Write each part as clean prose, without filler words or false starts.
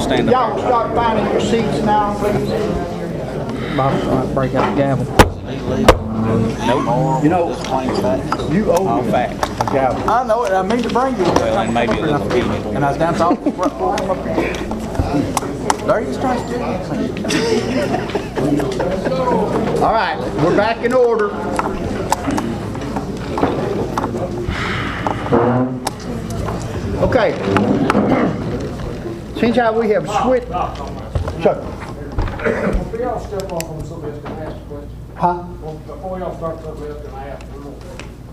stand Y'all up. start finding your seats now, please. Bob, break out the gavel. Nope. You know, you owe All me facts. a gavel. I know it. I mean to bring you. Well, and maybe a little bit. And I was down talking. There he is trying to steal. All right, we're back in order. Okay. Since how we have switched. Chuck. Before y'all step off on something else, can I ask a question? Huh? Well, before y'all start something else, can I ask one more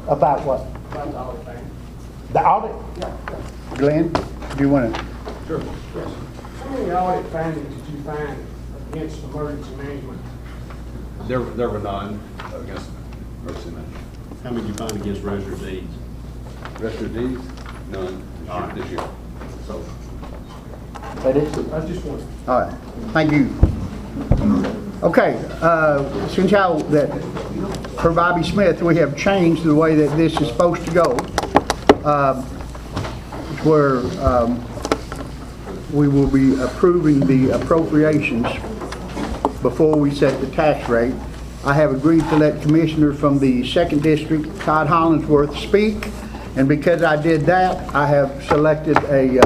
About what? about the audit thing? The audit? Yeah. Glenn, do you want to? Sure. Yes. How many audit findings did you find against emergency management? There were none against emergency management. How many did you find against register deeds? Register deeds, none this year. So, That is? I just want. All right, thank you. Okay, since how that, for Bobby Smith, we have changed the way that this is supposed to go. Where we will be approving the appropriations before we set the tax rate. I have agreed to let Commissioner from the 2nd District, Todd Hollingsworth, speak. And because I did that, I have selected a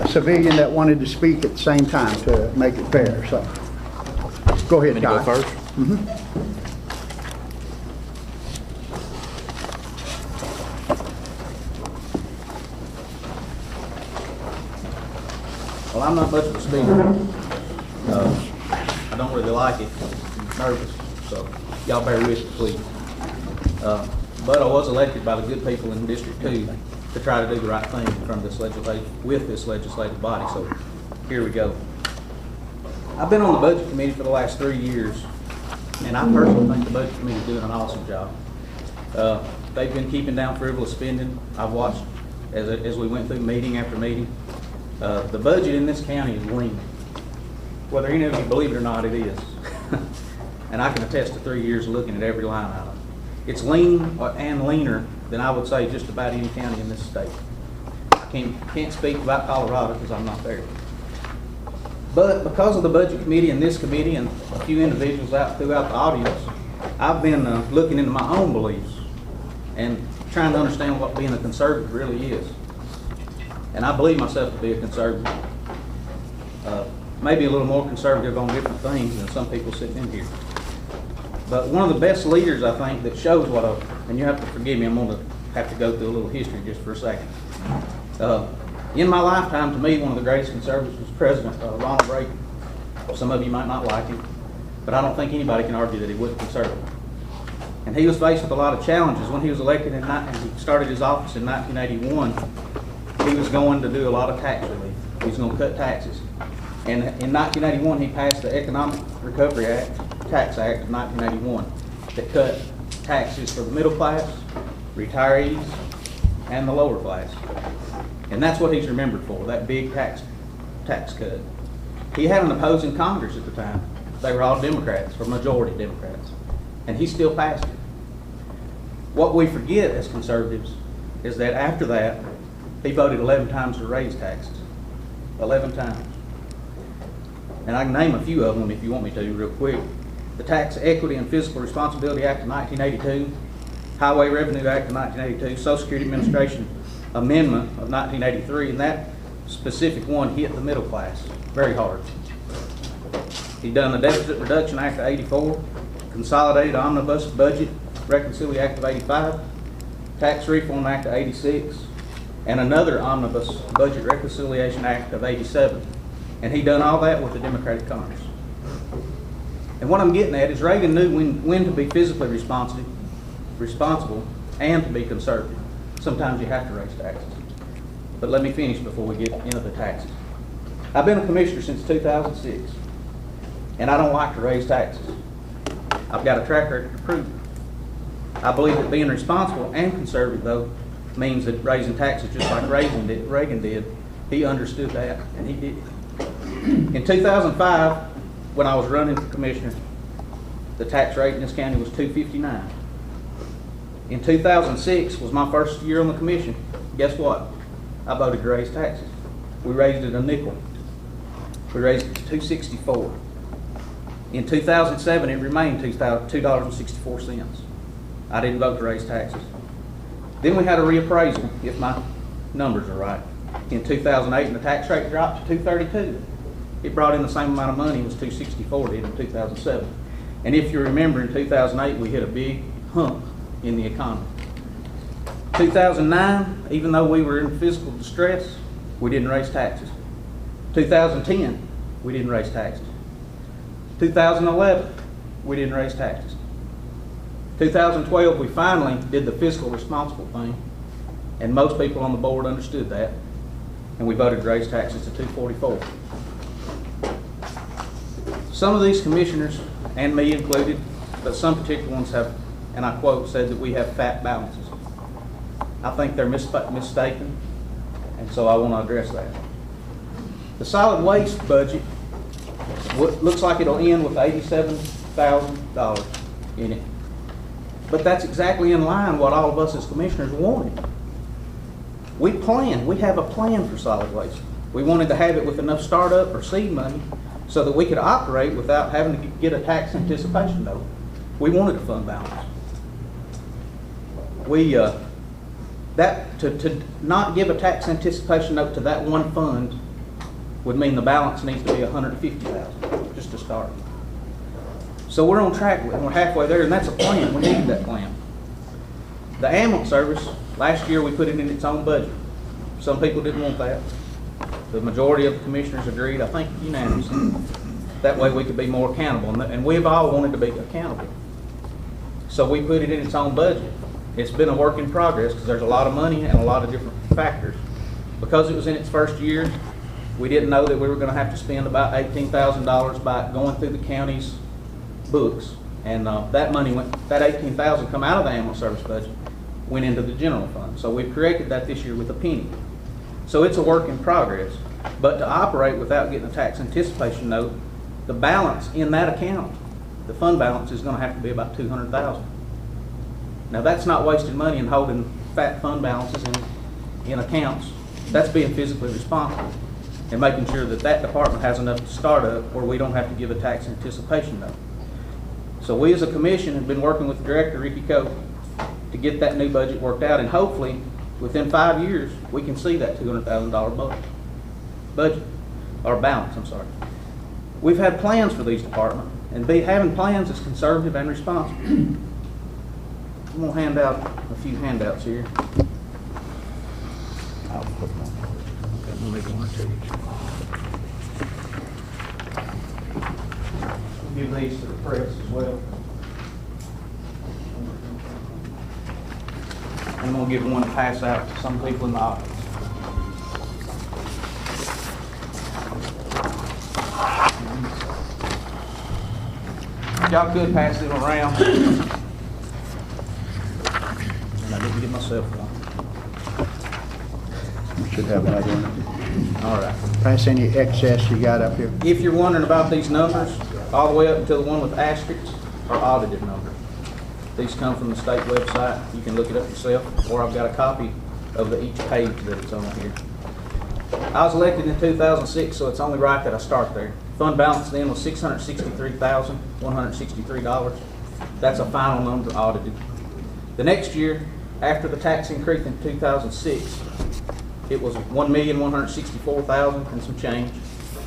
civilian that wanted to speak at the same time to make it fair. So, go ahead, Want me to go Todd. first? Well, I'm not much of a speaker. I don't really like it. I'm nervous, so y'all bear with me, please. But I was elected by the good people in District 2 to try to do the right thing from this with this legislative body, so here we go. I've been on the Budget Committee for the last 3 years, and I personally think the Budget Committee is doing an awesome job. They've been keeping down frivolous spending. I've watched as we went through meeting after meeting. The budget in this county is lean. Whether any of you believe it or not, it is. And I can attest to 3 years of looking at every line item. It's lean and leaner than I would say just about any county in this state. I can't speak about Colorado because I'm not there. But because of the Budget Committee and this committee and a few individuals out throughout the audience, I've been looking into my own beliefs and trying to understand what being a conservative really is. And I believe myself to be a conservative. Maybe a little more conservative on different things than some people sitting in here. But one of the best leaders, I think, that shows what and you have to forgive me, I'm going to have to go through a little history just for a second. In my lifetime, to me, one of the greatest conservatives was President Ronald Reagan. Some of you might not like him, but I don't think anybody can argue that he wasn't conservative. And he was faced with a lot of challenges. When he was elected and he started his office in 1981, he was going to do a lot of tax relief. He was going to cut taxes. And in 1981, he passed the Economic Recovery Tax Act of 1981 that cut taxes for the middle class, retirees, and the lower class. And that's what he's remembered for, that big tax cut. He had an opposing Congress at the time. They were all Democrats, or majority Democrats. And he still passed it. What we forget as conservatives is that after that, he voted 11 times to raise taxes. 11 times. And I can name a few of them if you want me to real quick. The Tax Equity and Fiscal Responsibility Act of 1982, Highway Revenue Act of 1982, Social Security Administration Amendment of 1983, and that specific one hit the middle class very hard. He done the Deficit Reduction Act of 84, Consolidated Omnibus Budget Reconciliation Act of 85, Tax Reform Act of 86, and another Omnibus Budget Reconciliation Act of 87. And he done all that with the Democratic Congress. And what I'm getting at is Reagan knew when to be physically responsible and to be conservative. Sometimes you have to raise taxes. But let me finish before we get into the taxes. I've been a commissioner since 2006, and I don't like to raise taxes. I've got a track record to prove it. I believe that being responsible and conservative, though, means that raising taxes just like Reagan did, he understood that, and he did it. In 2005, when I was running for commissioner, the tax rate in this county was $2.59. In 2006 was my first year on the commission. Guess what? I voted to raise taxes. We raised it a nickel We raised it to $2.64. In 2007, it remained $2.64. I didn't vote to raise taxes. Then we had a reappraisal, if my numbers are right, in 2008, and the tax rate dropped to $2.32. It brought in the same amount of money as $2.64 did in 2007. And if you remember, in 2008, we hit a big hump in the economy. 2009, even though we were in fiscal distress, we didn't raise taxes. 2010, we didn't raise taxes. 2011, we didn't raise taxes. 2012, we finally did the fiscal responsible thing, and most people on the board understood that, and we voted to raise taxes to $2.44. Some of these commissioners, and me included, but some particular ones have, and I quote, said that we have fat balances. I think they're mistaken, and so I want to address that. The solid waste budget looks like it'll end with $87,000 in it. But that's exactly in line what all of us as commissioners wanted. We have a plan for solid waste. We wanted to have it with enough startup or seed money so that we could operate without having to get a tax anticipation note. We wanted a fund balance. To not give a tax anticipation note to that one fund would mean the balance needs to be $150,000 just to start. So we're on track, we're halfway there, and that's a plan. We needed that plan. The ambulance service, last year we put it in its own budget. Some people didn't want that. The majority of the commissioners agreed, I think unanimously. That way we could be more accountable, and we've all wanted to be accountable. So we put it in its own budget. It's been a work in progress because there's a lot of money and a lot of different factors. Because it was in its first year, we didn't know that we were going to have to spend about $18,000 by going through the county's books, and that money that $18,000 come out of the ambulance service budget went into the general fund. So we've created that this year with a penny. So it's a work in progress. But to operate without getting a tax anticipation note, the balance in that account, the fund balance, is going to have to be about $200,000. Now that's not wasting money and holding fat fund balances in accounts. That's being physically responsible and making sure that that department has enough to start up where we don't have to give a tax anticipation note. So we as a commission have been working with Director Ricky Cope to get that new budget worked out, and hopefully within 5 years we can see that $200,000 budget, or balance, I'm sorry. We've had plans for these departments, and having plans is conservative and responsible. I'm going to hand out a few handouts here. I'll put them on. Okay, we'll make one or two each. Give these to the press as well. I'm going to give one to pass out to some people in the audience. Y'all could pass it around. And I didn't get myself one. Should have another one. All right. Pass any excess you got up here. If you're wondering about these numbers, all the way up until the one with asterisks are audited numbers. These come from the state website. You can look it up yourself, or I've got a copy of each page that it's on here. I was elected in 2006, so it's only right that I start there. Fund balance then was $663,163. That's a final number audited. The next year, after the tax increase in 2006, it was $1,164,000 and some change.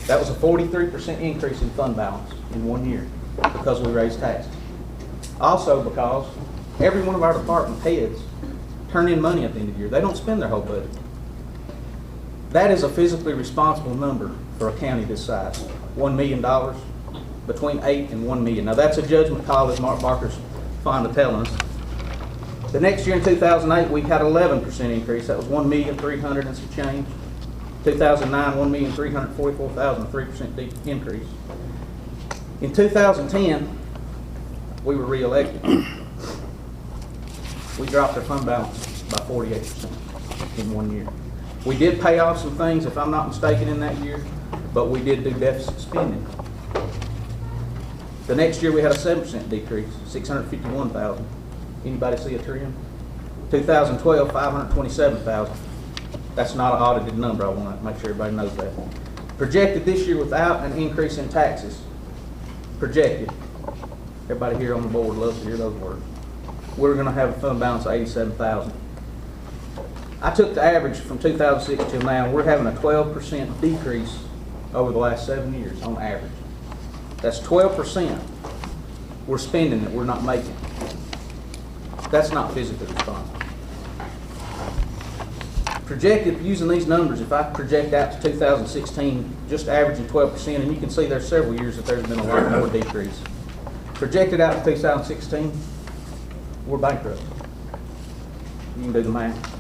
That was a 43% increase in fund balance in 1 year because we raised taxes. Also because every one of our department heads turn in money at the end of the year. They don't spend their whole budget. That is a physically responsible number for a county this size. $1 million, between $8 and $1 million. Now that's a judgment call, as Mark Barker's fond of telling us. The next year in 2008, we had 11% increase. That was $1,300,000 and some change. 2009, $1,344,000, a 3% increase. In 2010, we were re-elected. We dropped our fund balance by 48% in 1 year. We did pay off some things, if I'm not mistaken, in that year, but we did do deficit spending. The next year we had a 7% decrease, $651,000. Anybody see a trend? 2012, $527,000. That's not an audited number. I want to make sure everybody knows that. Projected this year without an increase in taxes. Projected. Everybody here on the board loves to hear those words. We're gonna have a fund balance of 87,000. I took the average from 2006 till now. We're having a 12% decrease over the last 7 years on average. That's 12% we're spending that we're not making. That's not physically responsible. Projected, using these numbers, if I project out to 2016, just averaging 12%, and you can see there's several years that there's been a lot more decrease. Projected out to 2016, we're bankrupt. You can do the math.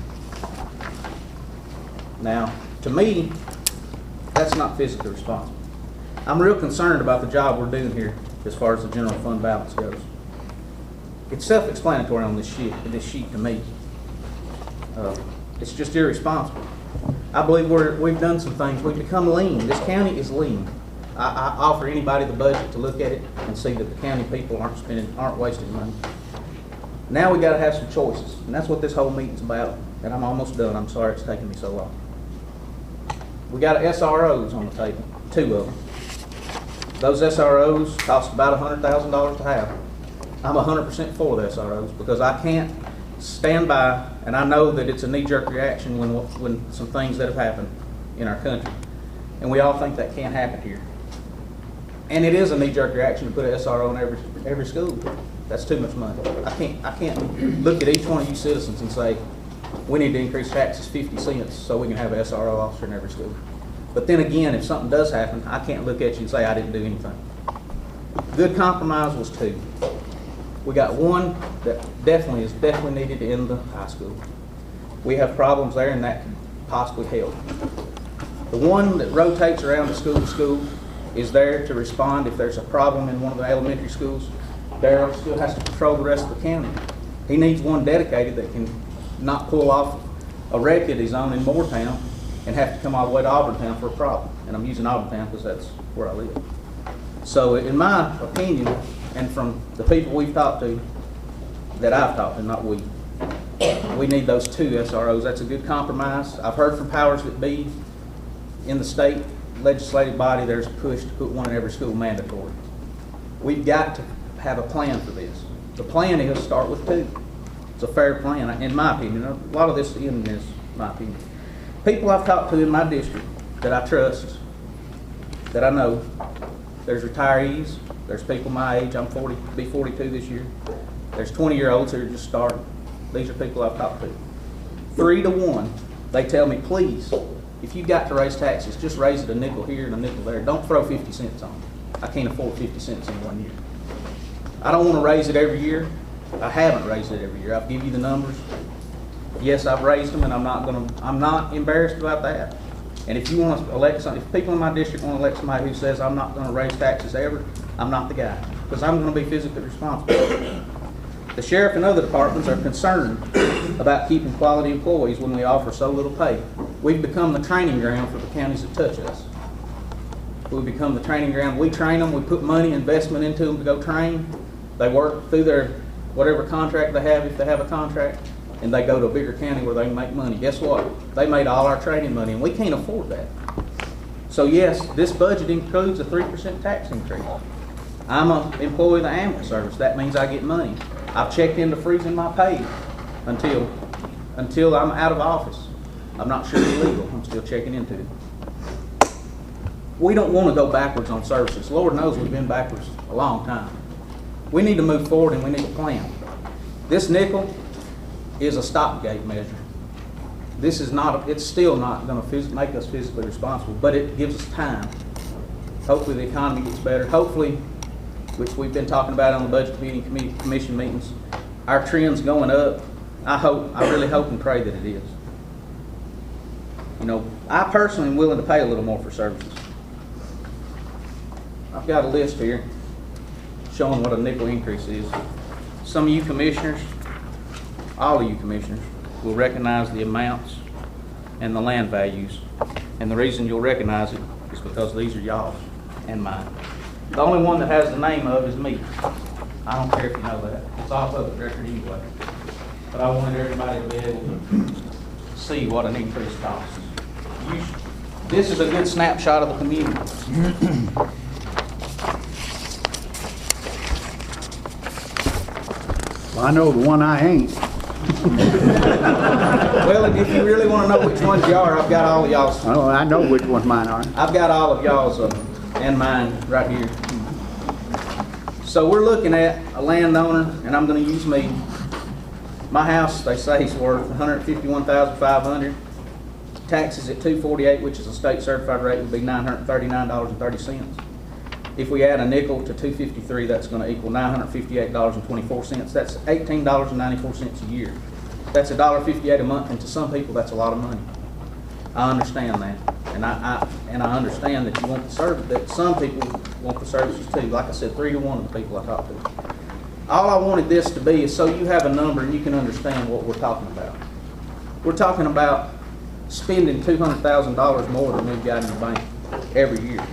Now, to me, that's not physically responsible. I'm real concerned about the job we're doing here as far as the general fund balance goes. It's self-explanatory on this sheet to me. It's just irresponsible. I believe we've done some things. We've become lean. This county is lean. I offer anybody the budget to look at it and see that the county people aren't wasting money. Now we got to have some choices, and that's what this whole meeting's about. And I'm almost done. I'm sorry it's taking me so long. We got SROs on the table, 2 of them. Those SROs cost about $100,000 to have. I'm 100% for the SROs because I can't stand by, and I know that it's a knee-jerk reaction when some things that have happened in our country, and we all think that can't happen here. And it is a knee-jerk reaction to put an SRO in every school. That's too much money. I can't look at each one of you citizens and say, we need to increase taxes 50 cents so we can have an SRO officer in every school. But then again, if something does happen, I can't look at you and say I didn't do anything. Good compromise was 2. We got one that is definitely needed in the high school. We have problems there, and that could possibly help. The one that rotates around the school is there to respond if there's a problem in one of the elementary schools. Darrell still has to patrol the rest of the county. He needs one dedicated that can not pull off a wreck that he's on in Moortown and have to come all the way to Auburntown for a problem. And I'm using Auburntown because that's where I live. So in my opinion, and from the people we've talked to, that I've talked to, not we need those 2 SROs. That's a good compromise. I've heard from powers that be in the state legislative body, there's a push to put one in every school mandatory. We've got to have a plan for this. The plan is start with 2. It's a fair plan, in my opinion. A lot of this in is my opinion. People I've talked to in my district that I trust, that I know, there's retirees, there's people my age, I'm 40, be 42 this year. There's 20-year-olds who are just starting. These are people I've talked to. 3 to 1, they tell me, please, if you've got to raise taxes, just raise it a nickel here and a nickel there. Don't throw 50 cents on it. I can't afford 50 cents in 1 year. I don't want to raise it every year. I haven't raised it every year. I'll give you the numbers. Yes, I've raised them, and I'm not embarrassed about that. And if you want to elect if people in my district want to elect somebody who says I'm not going to raise taxes ever, I'm not the guy, because I'm going to be physically responsible. The sheriff and other departments are concerned about keeping quality employees when we offer so little pay. We've become the training ground for the counties that touch us. We've become the training ground. We train them. We put money, investment into them to go train. They work through their whatever contract they have, if they have a contract, and they go to a bigger county where they can make money. Guess what? They made all our training money, and we can't afford that. So yes, this budget includes a 3% tax increase. I'm an employee of the ambulance service. That means I get money. I've checked into freezing my pay until I'm out of office. I'm not sure it's legal. I'm still checking into it. We don't want to go backwards on services. Lord knows we've been backwards a long time. We need to move forward, and we need a plan. This nickel is a stopgate measure. This is not, it's still not going to make us physically responsible, but it gives us time. Hopefully the economy gets better. Hopefully, which we've been talking about on the budget commission meetings, our trend's going up. I really hope and pray that it is. You know, I personally am willing to pay a little more for services. I've got a list here showing what a nickel increase is. Some of you commissioners, all of you commissioners, will recognize the amounts and the land values. And the reason you'll recognize it is because these are y'all's and mine. The only one that has the name of is me. I don't care if you know that. It's all public record anyway. But I wanted everybody to be able to see what an increase costs. This is a good snapshot of the community. Well, I know the one I ain't. Well, and if you really want to know which ones you are, I've got all of y'all's. Oh, I know which ones mine are. I've got all of y'all's and mine right here. So we're looking at a landowner, and I'm going to use me. My house, they say, is worth $151,500. Taxes at $248, which is a state certified rate, would be $939.30. If we add a nickel to $253, that's going to equal $958.24. That's $18.94 a year. That's $1.58 a month, and to some people, that's a lot of money. I understand that, and I understand that you want the service. That some people want the services too. Like I said, 3 to 1 of the people I talked to. All I wanted this to be is so you have a number and you can understand what we're talking about. We're talking about spending $200,000 more than we've got in the bank every year.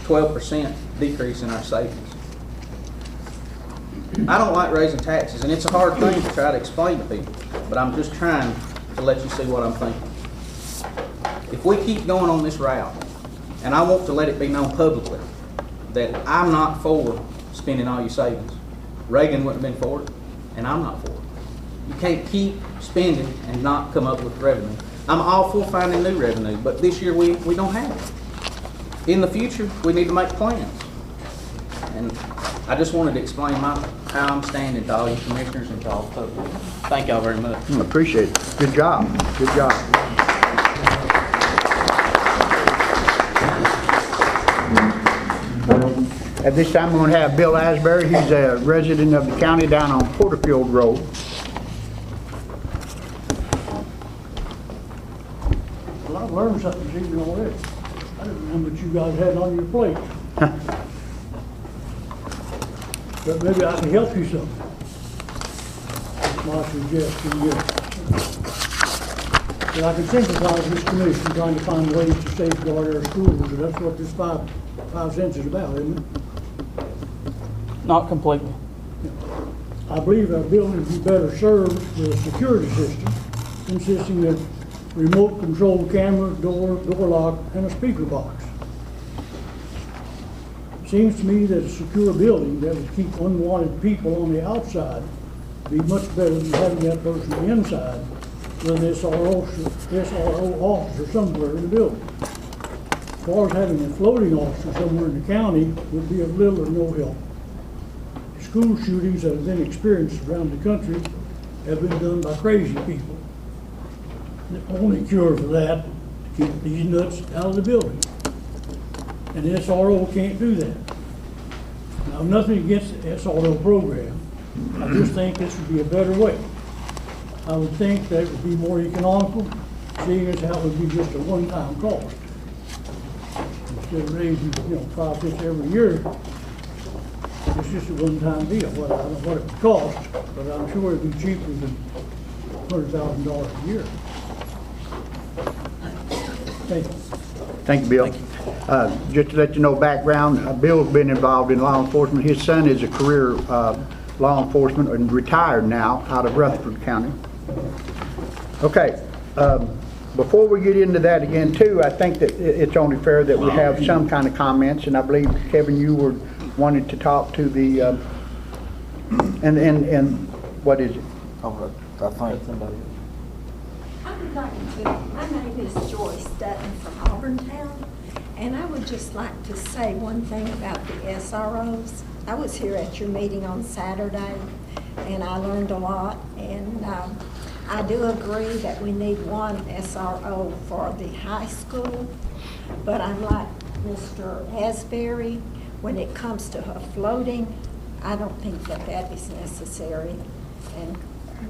12% decrease in our savings. I don't like raising taxes, and it's a hard thing to try to explain to people, but I'm just trying to let you see what I'm thinking. If we keep going on this route, and I want to let it be known publicly that I'm not for spending all your savings. Reagan wouldn't have been for it, and I'm not for it. You can't keep spending and not come up with revenue. I'm all for finding new revenue, but this year we don't have it. In the future, we need to make plans. And I just wanted to explain how I'm standing to all you commissioners and to all the public. Thank y'all very much. Appreciate it. Good job. Good job. At this time, we're going to have Bill Asbury. He's a resident of the county down on Porterfield Road. Well, I've learned something this evening already. I didn't know what you guys had on your plate. But maybe I can help you some. That's my suggestion, yes. But I can sympathize with this commission trying to find ways to safeguard our schools, and that's what this 5 cents is about, isn't it? Not completely. I believe our buildings would be better served with a security system consisting of remote control cameras, door lock, and a speaker box. It seems to me that a secure building that would keep unwanted people on the outside would be much better than having that person inside with an SRO officer somewhere in the building. As far as having a floating officer somewhere in the county would be of little or no help. School shootings that have been experienced around the country have been done by crazy people. The only cure for that is to keep these nuts out of the building. And the SRO can't do that. Now, I'm nothing against the SRO program. I just think this would be a better way. I would think that it would be more economical, seeing as how it would be just a one-time cost. Instead of raising, 5 cents every year, it's just a one-time deal. Well, I don't know what it would cost, but I'm sure it'd be cheaper than $100,000 a year. Thank you. Thank you, Bill. Just to let you know background, Bill's been involved in law enforcement. His son is a career law enforcement and retired now out of Rutherford County. Okay, before we get into that again too, I think that it's only fair that we have some kind of comments, and I believe, Kevin, you were wanting to talk to the, and what is it? I would like to, my name is Joyce Dutton from Auburntown, and I would just like to say one thing about the SROs. I was here at your meeting on Saturday, and I learned a lot, and I do agree that we need one SRO for the high school, but I'm like Mr. Asbury, when it comes to her floating, I don't think that that is necessary,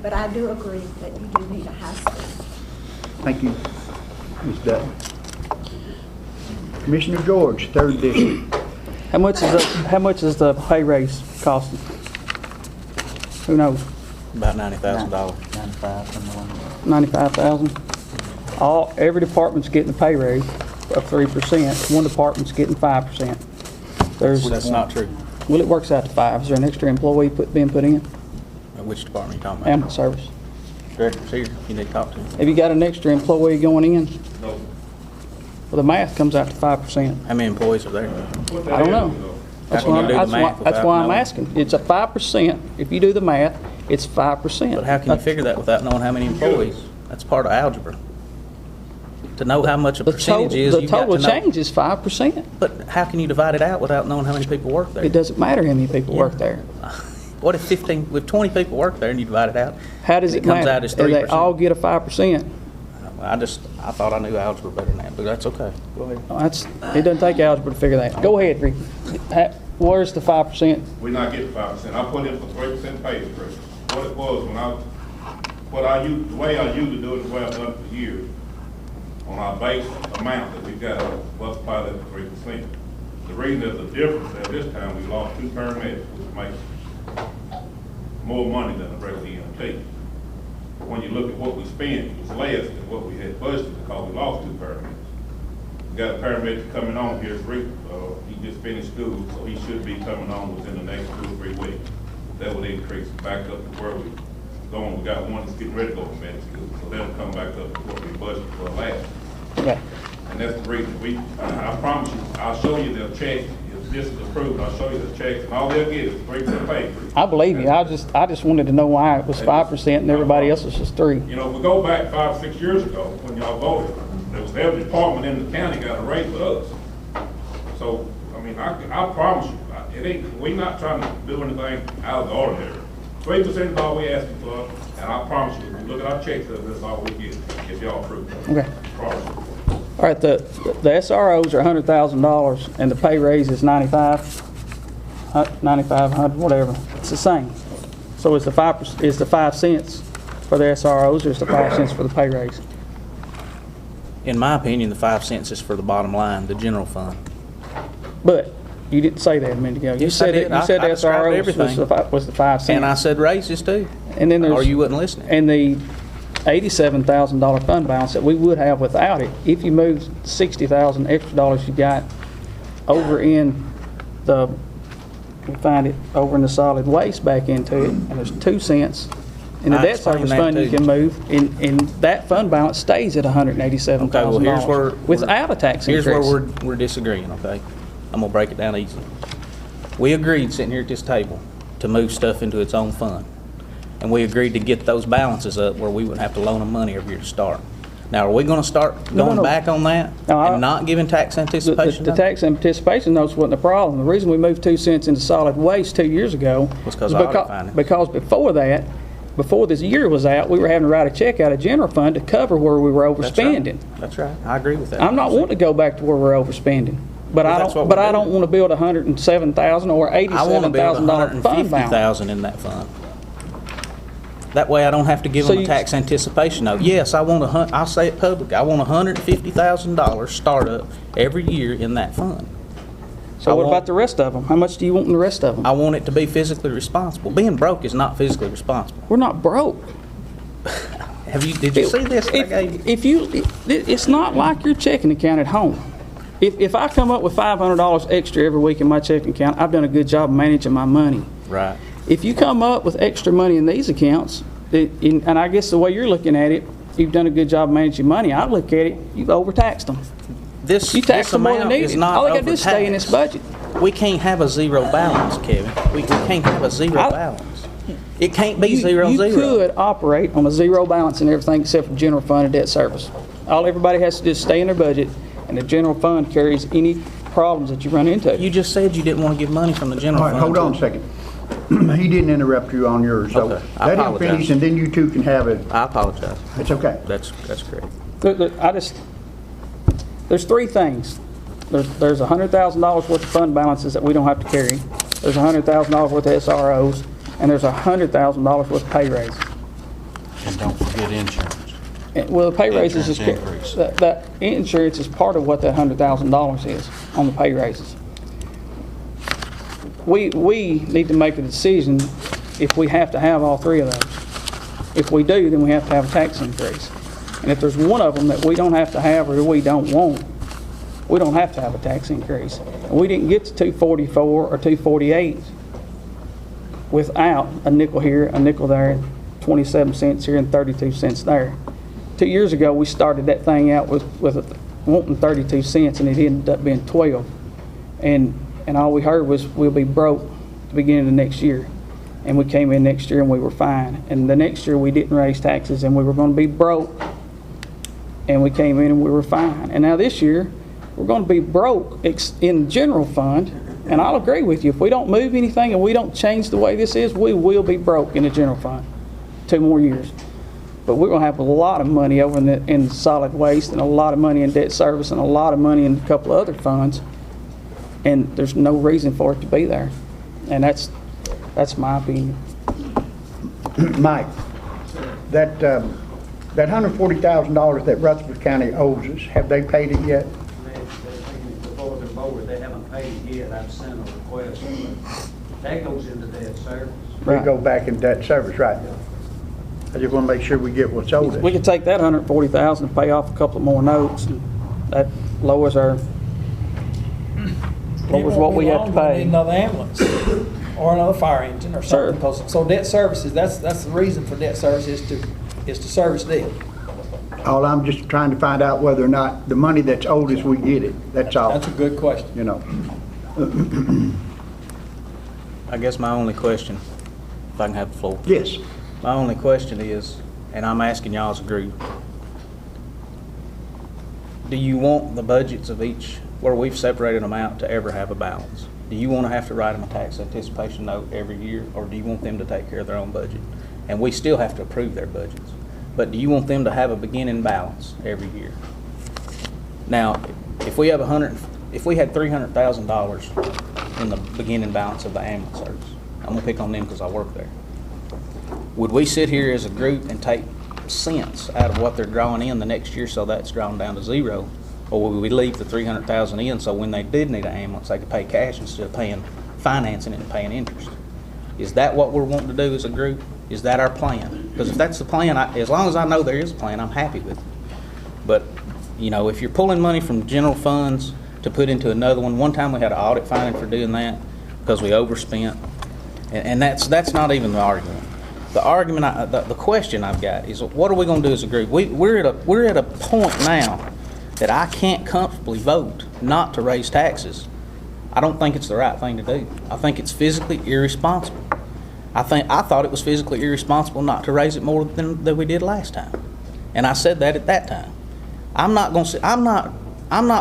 but I do agree that you do need a high school. Thank you, Ms. Dutton. Commissioner George, 3rd District. How much is the pay raise costing? Who knows? About $90,000. 95,000. Every department's getting a pay raise of 3%. One department's getting 5%. That's not true. Well, it works out to 5. Is there an extra employee being put in? Which department are you talking about? Ambulance service. Director's here. You need to talk to him. Have you got an extra employee going in? No. Well, the math comes out to 5%. How many employees are there? I don't know. That's How can why, you do the that's why, math that's without why I'm knowing? asking. It's a 5%. If you do the math, it's 5%. But how can you figure that without knowing how many employees? That's part of algebra. To know how much a percentage is, The you've got total to know. change is 5%. But how can you divide it out without knowing how many people work there? It doesn't matter how many people work there. What if 20 people work there and you divide it out? How does and it matter? comes out as Do they 3%? all get a 5%? I thought I knew algebra better than that, but that's okay. Go ahead. It doesn't take algebra to figure that. Go ahead, Ricky. Where's the 5%? We're not getting 5%. I put in for 3% pay increase. What it was when the way I usually do it, the way I've done it for years, on our base amount that we got, multiply that to 3%. The reason there's a difference at this time, we lost 2 paramedics, which makes more money than a regular EMT. But when you look at what we spent, it was less than what we had budgeted because we lost 2 paramedics. We got a paramedic coming on here, he just finished school, so he should be coming on within the next 2 or 3 weeks. That would increase back up to where we're going. We got one that's getting ready to go to med school, so that'll come back up to what we budgeted for last. Okay. And that's the reason I promise you, I'll show you the check, if this is approved, I'll show you the checks, and all they'll get is 3% pay increase. I believe you. I just wanted to know why it was 5% and everybody else was just 3%. You know, we go back 5 or 6 years ago, when y'all voted, there was every department in the county got a raise with us. So, I mean, I promise you, we're not trying to do anything out of the ordinary. 3% is all we asking for, and I promise you, if you look at our checks, that's all we get, if y'all approve it. Okay. Promise you. All right, the SROs are $100,000 and the pay raise is 95, 100, whatever. It's the same. So is the 5 cents for the SROs or is the 5 cents for the pay raise? In my opinion, the 5 cents is for the bottom line, the general fund. But you didn't say that a minute ago. You Yes, I said did. you said I described SROs everything. was the 5 cents. And I said raises too. And then there's Or you wasn't listening. And the $87,000 fund balance that we would have without it, if you moved $60,000 extra dollars you got over in the, we find it over in the solid waste back into it, and there's 2 cents in the I debt explained service that fund you too. can move, and that fund balance stays at $187,000 Okay, well, here's where without a tax increase. Here's where we're disagreeing, okay? I'm gonna break it down easy. We agreed sitting here at this table to move stuff into its own fund. And we agreed to get those balances up where we wouldn't have to loan them money every year to start. Now, are we gonna start going no. back on that No, and not giving tax anticipation? The tax anticipation notes wasn't the problem. The reason we moved 2 cents into solid waste 2 years ago Was 'cause of audit findings. because before that, before this year was out, we were having to write a check out of general fund to cover where we were That's right. overspending. That's right. I agree with that. I'm not wanting to go back to where we're overspending, but Well, I that's don't. what But we're I don't doing. want to build $107,000 or I want to build $87,000 fund balance. $150,000 in that fund. That way I don't have to give So them a you- tax anticipation note. Yes, I'll say it publicly, I want $150,000 startup every year in that fund. So what I about want- the rest of them? How much do you want in the rest of them? I want it to be physically responsible. Being broke is not physically responsible. We're not broke. Did you see this that I gave you? It's not like your checking account at home. If I come up with $500 extra every week in my checking account, I've done a good job managing my money. Right. If you come up with extra money in these accounts, and I guess the way you're looking at it, you've done a good job managing money. I look at it, you've overtaxed them. This You tax them more than amount is needed. not All they got to do is stay in overtaxed. this budget. We can't have a zero balance, Kevin. We can't have a zero I- balance. It can't be You zero. could operate on a zero balance and everything except for general fund and debt service. All everybody has to do is stay in their budget, and the general fund carries any problems that you run into. You just said you didn't want to give money from the general All right, fund. hold on a second. He didn't interrupt you on yours, so Okay, I let him apologize. finish, and then you two can have it. I apologize. It's okay. That's correct. There's 3 things. There's $100,000 worth of fund balances that we don't have to carry. There's $100,000 worth of SROs, and there's $100,000 worth of pay raise. And don't forget insurance. Well, the pay raise is just, Insurance increase. that insurance is part of what that $100,000 is on the pay raises. We need to make a decision if we have to have all 3 of those. If we do, then we have to have a tax increase. And if there's one of them that we don't have to have or we don't want, we don't have to have a tax increase. And we didn't get to 244 or 248 without a nickel here, a nickel there, 27 cents here and 32 cents there. 2 years ago, we started that thing out with wanting 32 cents, and it ended up being 12. And all we heard was, we'll be broke at the beginning of next year. And we came in next year and we were fine. And the next year we didn't raise taxes and we were gonna be broke. And we came in and we were fine. And now this year, we're gonna be broke in the general fund. And I'll agree with you, if we don't move anything and we don't change the way this is, we will be broke in the general fund 2 more years. But we're gonna have a lot of money over in solid waste, and a lot of money in debt service, and a lot of money in a couple of other funds. And there's no reason for it to be there. And that's my opinion. Mike, that $140,000 that Rutherford County owes us, have they paid it yet? Before the board, they haven't paid it yet. I've sent a request. That goes into debt service. They go back in debt service, right? I just want to make sure we get what's owed us. We could take that $140,000 and pay off a couple more notes, and that lowers what we have to Need pay. another ambulance or another fire engine or Sure. something. 'Cause- So debt services, that's the reason for debt service is to service debt. All I'm just trying to find out whether or not the money that's owed us, we get it. That's all, That's a good question. you know. I guess my only question, if I can have the floor. Yes. My only question is, and I'm asking y'all's group, do you want the budgets of each, where we've separated them out, to ever have a balance? Do you want to have to write them a tax anticipation note every year, or do you want them to take care of their own budget? And we still have to approve their budgets. But do you want them to have a beginning balance every year? Now, if we have if we had $300,000 in the beginning balance of the ambulance service, I'm gonna pick on them because I work there. Would we sit here as a group and take cents out of what they're drawing in the next year so that's drawn down to zero? Or would we leave the $300,000 in so when they did need an ambulance, they could pay cash instead of financing it and paying interest? Is that what we're wanting to do as a group? Is that our plan? Because if that's the plan, as long as I know there is a plan, I'm happy with it. But, you know, if you're pulling money from general funds to put into another one time we had an audit finding for doing that because we overspent. And that's not even the argument. The argument, the question I've got is, what are we going to do as a group? We're at a point now that I can't comfortably vote not to raise taxes. I don't think it's the right thing to do. I think it's physically irresponsible. I thought it was physically irresponsible not to raise it more than we did last time, and I said that at that time. I'm not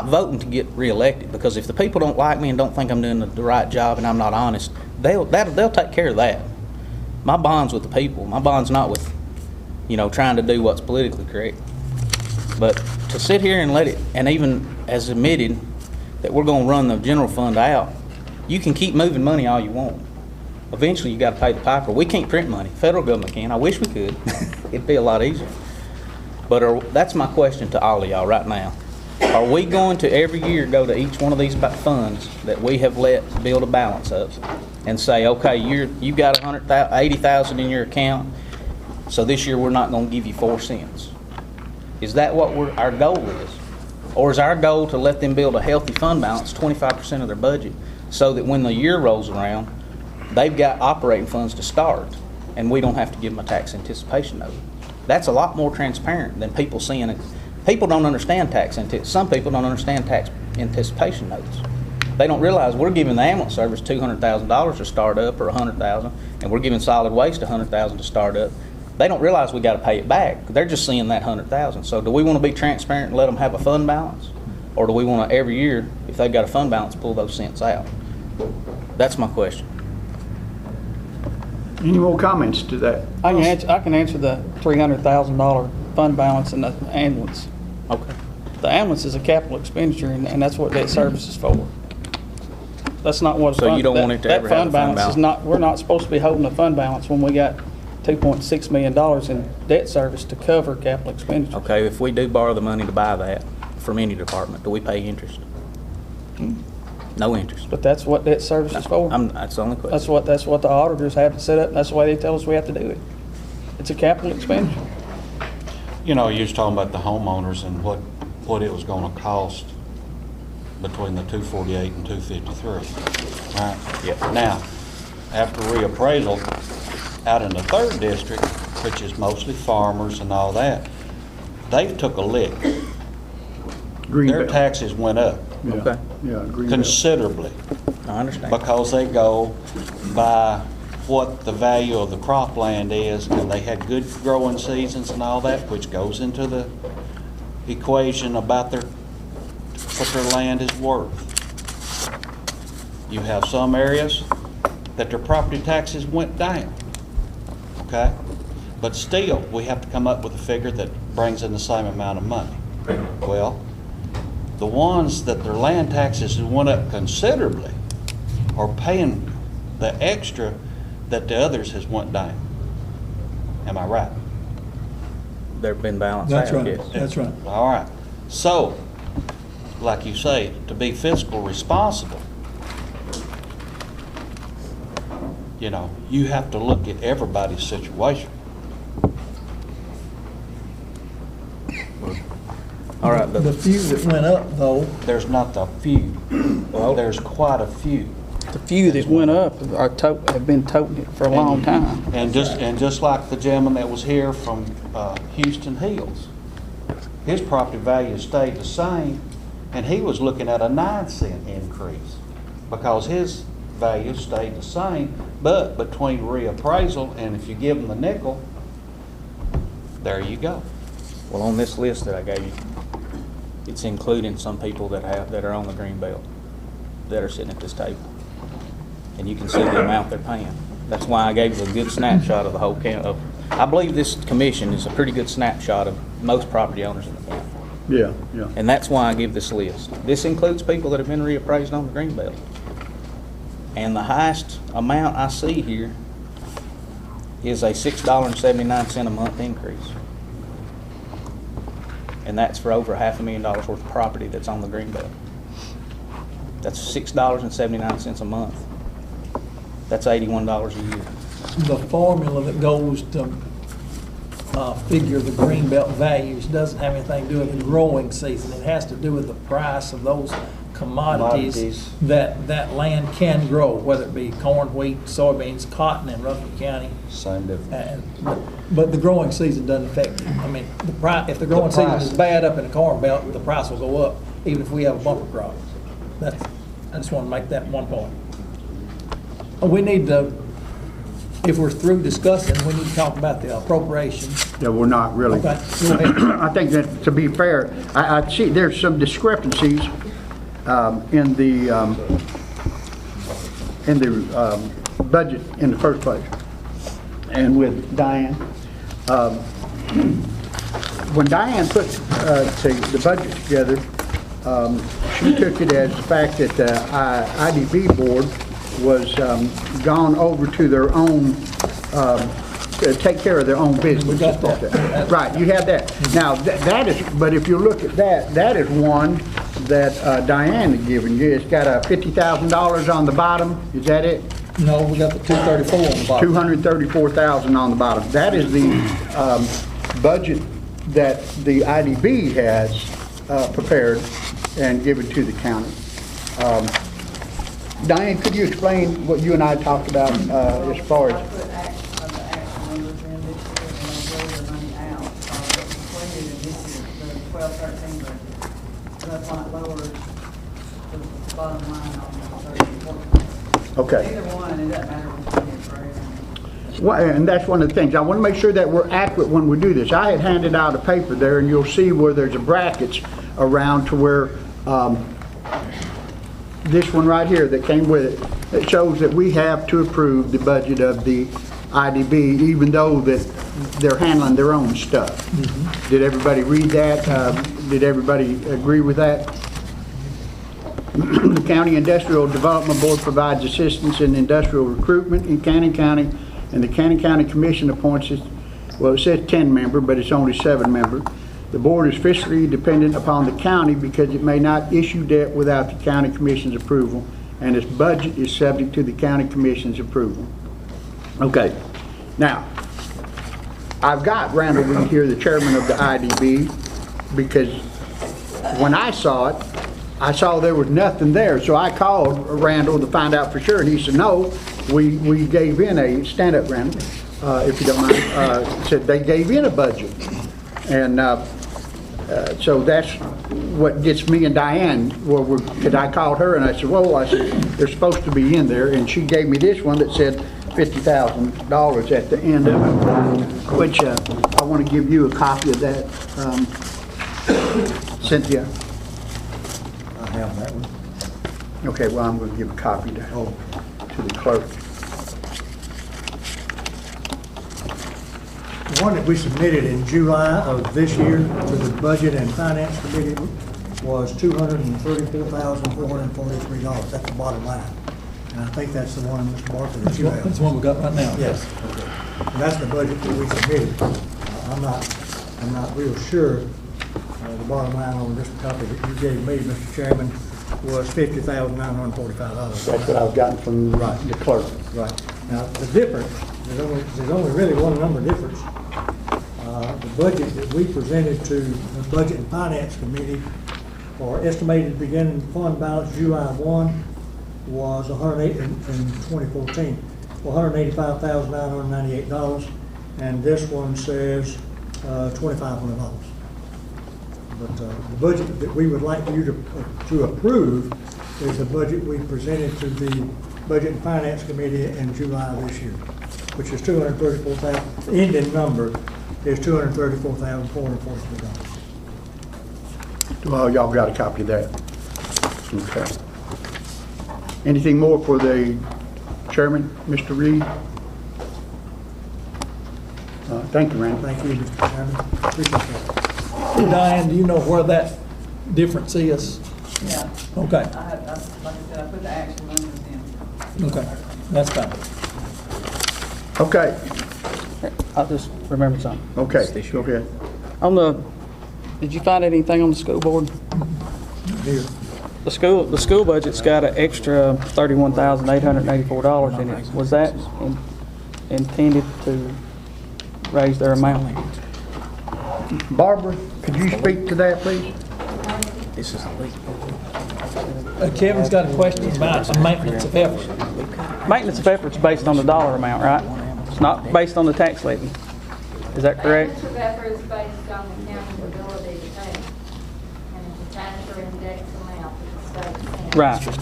voting to get reelected, because if the people don't like me and don't think I'm doing the right job and I'm not honest, they'll take care of that. My bond's with the people. My bond's not with, trying to do what's politically correct. But to sit here and let it, and even as admitted that we're going to run the general fund out, you can keep moving money all you want. Eventually you got to pay the piper. We can't print money. Federal government can. I wish we could. It'd be a lot easier. But that's my question to all of y'all right now. Are we going to every year go to each one of these funds that we have let build a balance up and say, okay, you got $80,000 in your account, so this year we're not going to give you 4 cents? Is that what our goal is? Or is our goal to let them build a healthy fund balance, 25% of their budget, so that when the year rolls around, they've got operating funds to start, and we don't have to give them a tax anticipation note? That's a lot more transparent than people seeing it. People don't understand some people don't understand tax anticipation notes. They don't realize we're giving the ambulance service $200,000 to start up, or $100,000, and we're giving solid waste $100,000 to start up. They don't realize we got to pay it back. They're just seeing that $100,000. So do we want to be transparent and let them have a fund balance? Or do we want to, every year, if they've got a fund balance, pull those cents out? That's my question. Any more comments to that? I can answer the $300,000 fund balance in the ambulance. Okay. The ambulance is a capital expenditure, and that's what debt service is for. That's not what. So you don't want it to ever have a fund balance? Is not. We're not supposed to be holding a fund balance when we got $2.6 million in debt service to cover capital expenditure. Okay, if we do borrow the money to buy that from any department, do we pay interest? No interest. But that's what debt service is for. That's the only question. That's what the auditors have to set up, and that's the way they tell us we have to do it. It's a capital expenditure. You was talking about the homeowners and what it was going to cost between the 248 and 253. Right? Yep. Now, after reappraisal, out in the 3rd district, which is mostly farmers and all that, they've took a lick. their taxes went up Yeah, Okay. Yeah, Greenbelt. considerably I understand. because they go by what the value of the cropland is, and they had good growing seasons and all that, which goes into the equation about what their land is worth. You have some areas that their property taxes went down, okay? But still, we have to come up with a figure that brings in the same amount of money. Well, the ones that their land taxes went up considerably are paying the extra that the others has went down. Am I right? They've been balanced That's out, right, yes. that's right. All right. So, like you say, to be fiscal responsible, you know, you have to look at everybody's situation. All right, The but few that went up, though, There's not the few. There's quite a few. The few that went up have been toting it for a long time. And just like the gentleman that was here from Houston Hills, his property value stayed the same, and he was looking at a 9-cent increase because his value stayed the same, but between reappraisal and if you give them the nickel, there you go. well, on this list that I gave you, it's including some people that are on the green belt that are sitting at this table. And you can see the amount they're paying. That's why I gave you a good snapshot of the whole county. I believe this commission is a pretty good snapshot of most property owners in the county. Yeah, yeah. And that's why I give this list. This includes people that have been reappraised on the green belt. And the highest amount I see here is a $6.79 a month increase. And that's for over $500,000 worth of property that's on the green belt. That's $6.79 a month. That's $81 a year. the formula that goes to figure the greenbelt values doesn't have anything to do with the growing season. It has to do with the price of those commodities that land can grow, whether it be corn, wheat, soybeans, cotton in Rutherford County. Same difference. But the growing season doesn't affect it. I mean, the price, if the growing season is bad up in the corn belt, the price will go up, even if we have a bumper crop. I just want to make that one point. We need to, if we're through discussing, we need to talk about the appropriations. Yeah, we're not really. Okay, go ahead. I think that, to be fair, I see there's some discrepancies in the budget in the first place. And with Diane, when Diane put the budget together, she took it as the fact that the IDB board was gone over to their own, to take care of their own business. We got that. Right, you have that. Now, that is, but if you look at that, that is one that Diane had given you. It's got a $50,000 on the bottom, is that it? No, we got the 234 on the bottom. 234,000 on the bottom. That is the budget that the IDB has prepared and given to the county. Diane, could you explain what you and I talked about as far as? I put the actual numbers in this year and I rolled the money out. What's included in this year, the 12-13 budget. That's why it lowers the bottom line on the 13-14. Okay. Either one, it doesn't matter which one it's for. Well, and that's one of the things. I want to make sure that we're accurate when we do this. I had handed out a paper there, and you'll see where there's a brackets around to where this one right here that came with it, that shows that we have to approve the budget of the IDB, even though that they're handling their own stuff. Mm-hmm. Did everybody read that? Did everybody agree with that? The County Industrial Development Board provides assistance in industrial recruitment in Cannon County, and the Cannon County Commission appoints it, well, it says 10-member, but it's only 7-member. The board is fiscally dependent upon the county because it may not issue debt without the county commission's approval, and its budget is subject to the county commission's approval. Okay, now, I've got Randall Reed here, the chairman of the IDB, because when I saw it, I saw there was nothing there, so I called Randall to find out for sure, and he said, no, we gave in a, stand up, Randall, if you don't mind, said they gave in a budget. And So that's what gets me and Diane, because I called her and I said, well, I said, they're supposed to be in there, and she gave me this one that said $50,000 at the end of it, which I want to give you a copy of that, Cynthia. I have that one. Okay, well, I'm going to give a copy to the clerk. The one that we submitted in July of this year to the Budget and Finance Committee was $234,443. That's the bottom line. And I think that's the one, Mr. Barker, that you have. That's the one we got right now. Yes. Okay. And that's the budget that we submitted. I'm not real sure. The bottom line on this copy that you gave me, Mr. Chairman, was $50,945. That's what I've gotten from the clerk. Right. Now, the difference, there's only really one number difference. The budget that we presented to the Budget and Finance Committee for estimated beginning fund balance July 1 was $108 in 2014, $185,998, and this one says $2,500. But the budget that we would like you to approve is the budget we presented to the Budget and Finance Committee in July this year, which is $234,000. The ending number is $234,443. Well, y'all got a copy of that. Okay. Anything more for the chairman, Mr. Reed? Thank you, Randy. Thank you, Mr. Chairman. Appreciate that. Diane, do you know where that difference is? Yeah. Okay, Like I said, I put the actual numbers in. okay, that's fine. Okay, I just remembered something. okay, go ahead. Did you find anything on the school board? Here. The school budget's got an extra $31,884 in it. Was that intended to raise their amount? Barbara, could you speak to that, please? This is a leak. Kevin's got a question about the maintenance of effort. Maintenance of effort's based on the dollar amount, right? It's not based on the tax levy. Is that correct? Maintenance of effort is based on the county's ability to pay, and it's a tax or index amount that the state sends. Right. But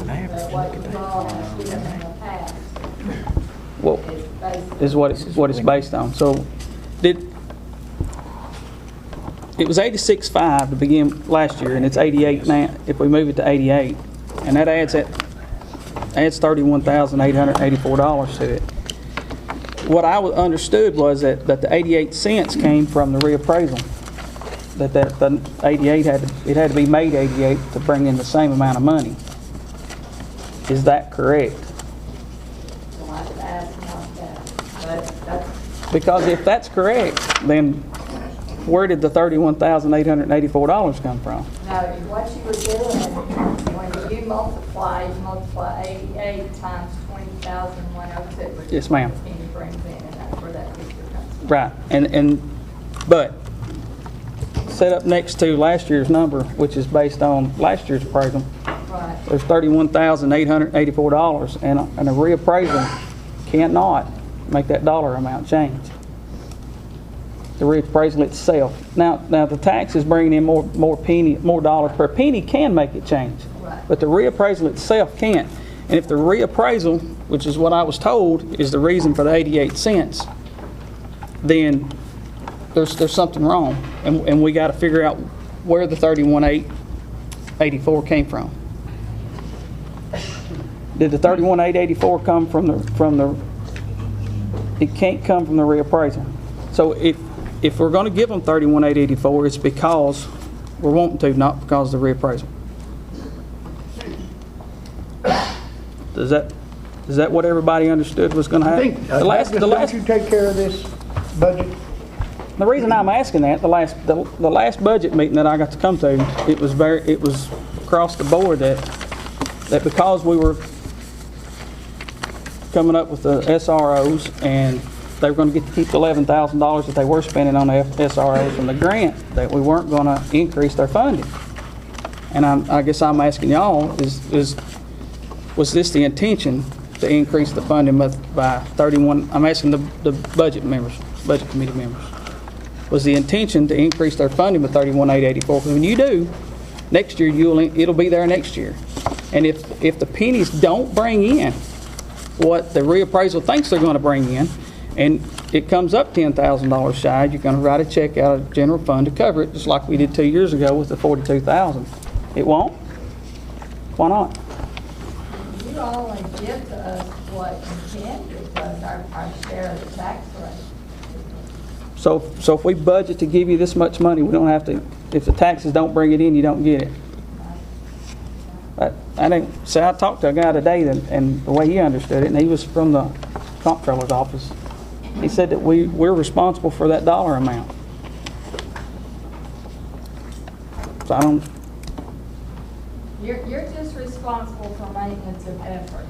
what you all have given in the past Well, is basically. is what it's based on. So, it was 86.5 to begin last year, and it's 88 now. If we move it to 88, and that adds $31,884 to it. What I understood was that the 88 cents came from the reappraisal. That the 88 had to be made 88 to bring in the same amount of money. Is that correct? I'll have to ask about that. But that's, Because if that's correct, then where did the $31,884 come from? no, what you were doing, when you multiply 88 times 20,102. Yes, ma'am. And you bring in, and that's where that figure comes from. Right, but set up next to last year's number, which is based on last year's appraisal, Right. there's $31,884, and a reappraisal cannot make that dollar amount change. The reappraisal itself. Now the tax is bringing in more dollars per penny can make it change, Right. but the reappraisal itself can't. And if the reappraisal, which is what I was told, is the reason for the 88 cents, then there's something wrong, and we got to figure out where the 31,884 came from. Did the 31,884 come from the? It can't come from the reappraisal. So if we're going to give them 31,884, it's because we're wanting to, not because of the reappraisal. Is that what everybody understood was going to I happen? think, don't you take care of this budget? The reason I'm asking that, the last budget meeting that I got to come to, it was across the board that because we were coming up with the SROs and they were going to get to keep the $11,000 that they were spending on the SROs from the grant, that we weren't going to increase their funding. And I guess I'm asking y'all, was this the intention to increase the funding by 31? I'm asking the budget committee members. was the intention to increase their funding with 31,884. Because when you do, next year, it'll be there next year. And if the pennies don't bring in what the reappraisal thinks they're going to bring in, and it comes up $10,000 shy, you're going to write a check out of the general fund to cover it, just like we did 2 years ago with the $42,000. It won't? Why not? You only give to us what you can give to us, our share of the tax rate. So if we budget to give you this much money, we don't have to, if the taxes don't bring it in, you don't get it. I talked to a guy today and the way he understood it, and he was from the comptroller's office. He said that we're responsible for that dollar amount. So I don't. You're just responsible for maintenance of effort.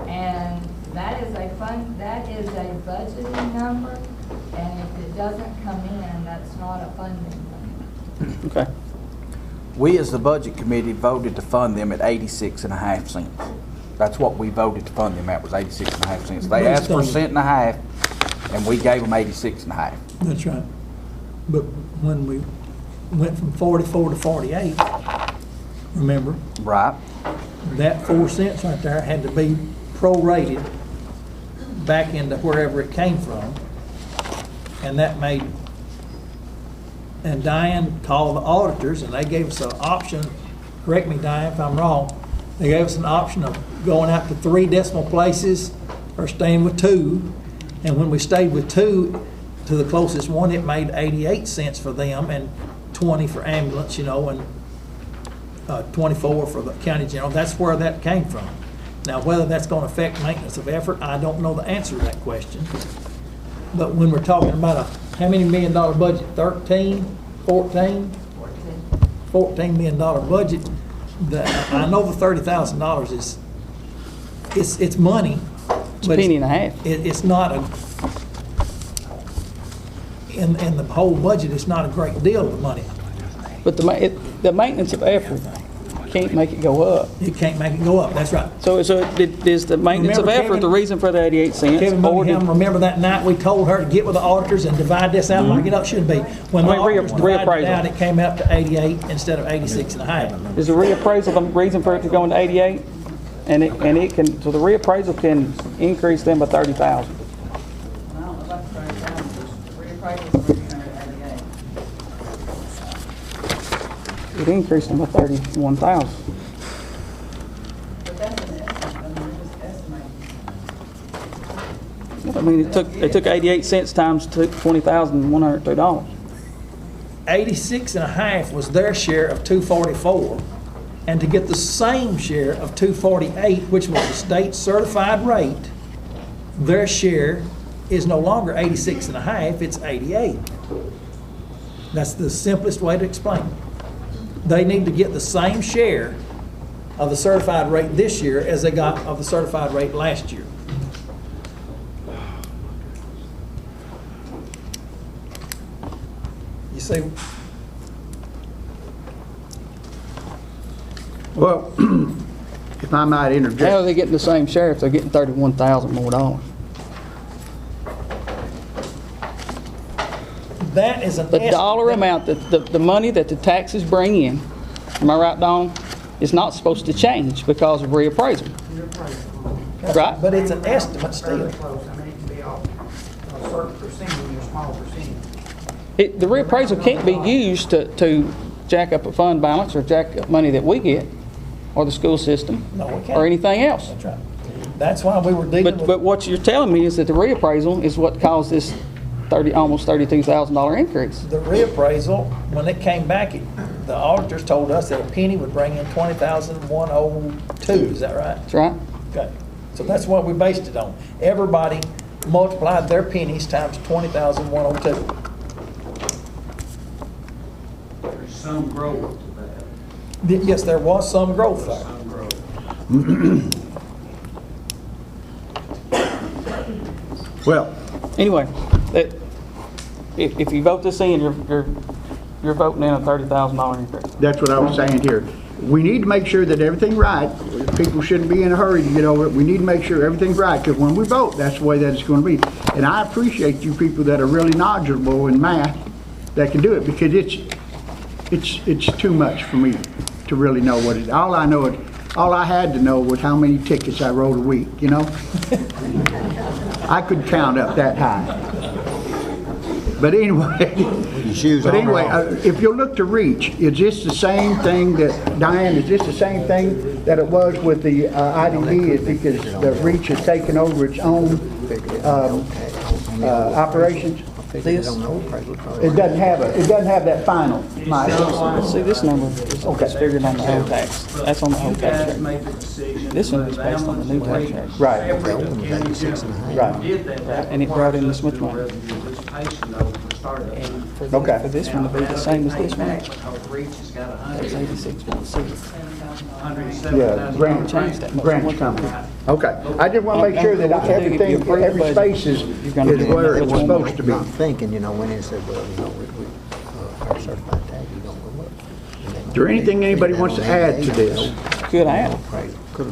And that is a budgeting number, and if it doesn't come in, that's not a funding number. Okay. We, as the Budget Committee, voted to fund them at 86.5 cents. That's what we voted to fund them at, was 86.5 cents. They asked for 1.5 cents, and we gave them 86.5. That's right. But when we went from 44 to 48, remember? Right. That 4 cents right there had to be prorated back into wherever it came from. And that made, and Diane called the auditors and they gave us an option, correct me Diane if I'm wrong, they gave us an option of going out to 3 decimal places or staying with 2. And when we stayed with 2 to the closest one, it made 88 cents for them and 20 for ambulance, you know, and 24 for the county general. That's where that came from. Now, whether that's going to affect maintenance of effort, I don't know the answer to that question. But when we're talking about how many $1 million budget, 13, 14? $14 million budget, I know the $30,000 is, it's money. It's a penny and a half. It's not in the whole budget, it's not a great deal of money. But the maintenance of effort can't make it go up. It can't make it go up, that's right. So is the maintenance of effort the reason for the 88 cents? Kevin Buckingham, remember that night we told her to get with the auditors and divide this out like it should be. When the auditors divided it out, it came out to 88 instead of 86.5. Is the reappraisal the reason for it to go into 88? And it can, so the reappraisal can increase them by 30,000. I don't know about 30,000, the reappraisal's originally at 88. It increased them by 31,000. But that's an estimate, I mean, we're just estimating. I mean, it took 88 cents times $20,102. 86.5 was their share of 244, and to get the same share of 248, which was the state certified rate, their share is no longer 86.5, it's 88. That's the simplest way to explain it. They need to get the same share of the certified rate this year as they got of the certified rate last year. You see? Well, if I might interject. How are they getting the same share if they're getting 31,000 more dollars? That is an The dollar amount, the money that the taxes bring in, am I right, Dawn, is not supposed to change because of reappraisal. Right? But it's an estimate still. Fairly close, I mean, it can be off a certain percentage, a small percentage. The reappraisal can't be used to jack up a fund balance or jack up money that we get, or the school system, No, we can't. or anything else. That's right. That's why we were dealing with. But what you're telling me is that the reappraisal is what caused this almost $32,000 increase. The reappraisal, when it came back, the auditors told us that a penny would bring in $20,102. Is that right? That's right. Okay. So that's what we based it on. Everybody multiplied their pennies times $20,102. There's some growth to that. Yes, there was some growth there. Some growth. Well, Anyway, if you vote this in, you're voting in a $30,000 increase. that's what I was saying here. we need to make sure that everything's right. People shouldn't be in a hurry to get over it. We need to make sure everything's right, because when we vote, that's the way that it's going to be. And I appreciate you people that are really knowledgeable in math that can do it, because it's too much for me to really know what it is. All I had to know was how many tickets I wrote a week, you know? I could count up that high. But anyway, if you look to REACH, is this the same thing that, Diane, is this the same thing that it was with the IDB? Is because the REACH has taken over its own operations? It doesn't have that final. See, this number is figured on the old tax. That's on the old tax rate. This one is based on the new tax rate. Right. And it brought in this much money. And for this one to be the same as this one, that's 86.6. Yeah, grant company. Okay, I just want to make sure that everything, every space is where it's supposed to be. I'm thinking, you know, when they said, well, you know, our certified tax, you don't go up. Is there anything anybody wants to add to this? Good add.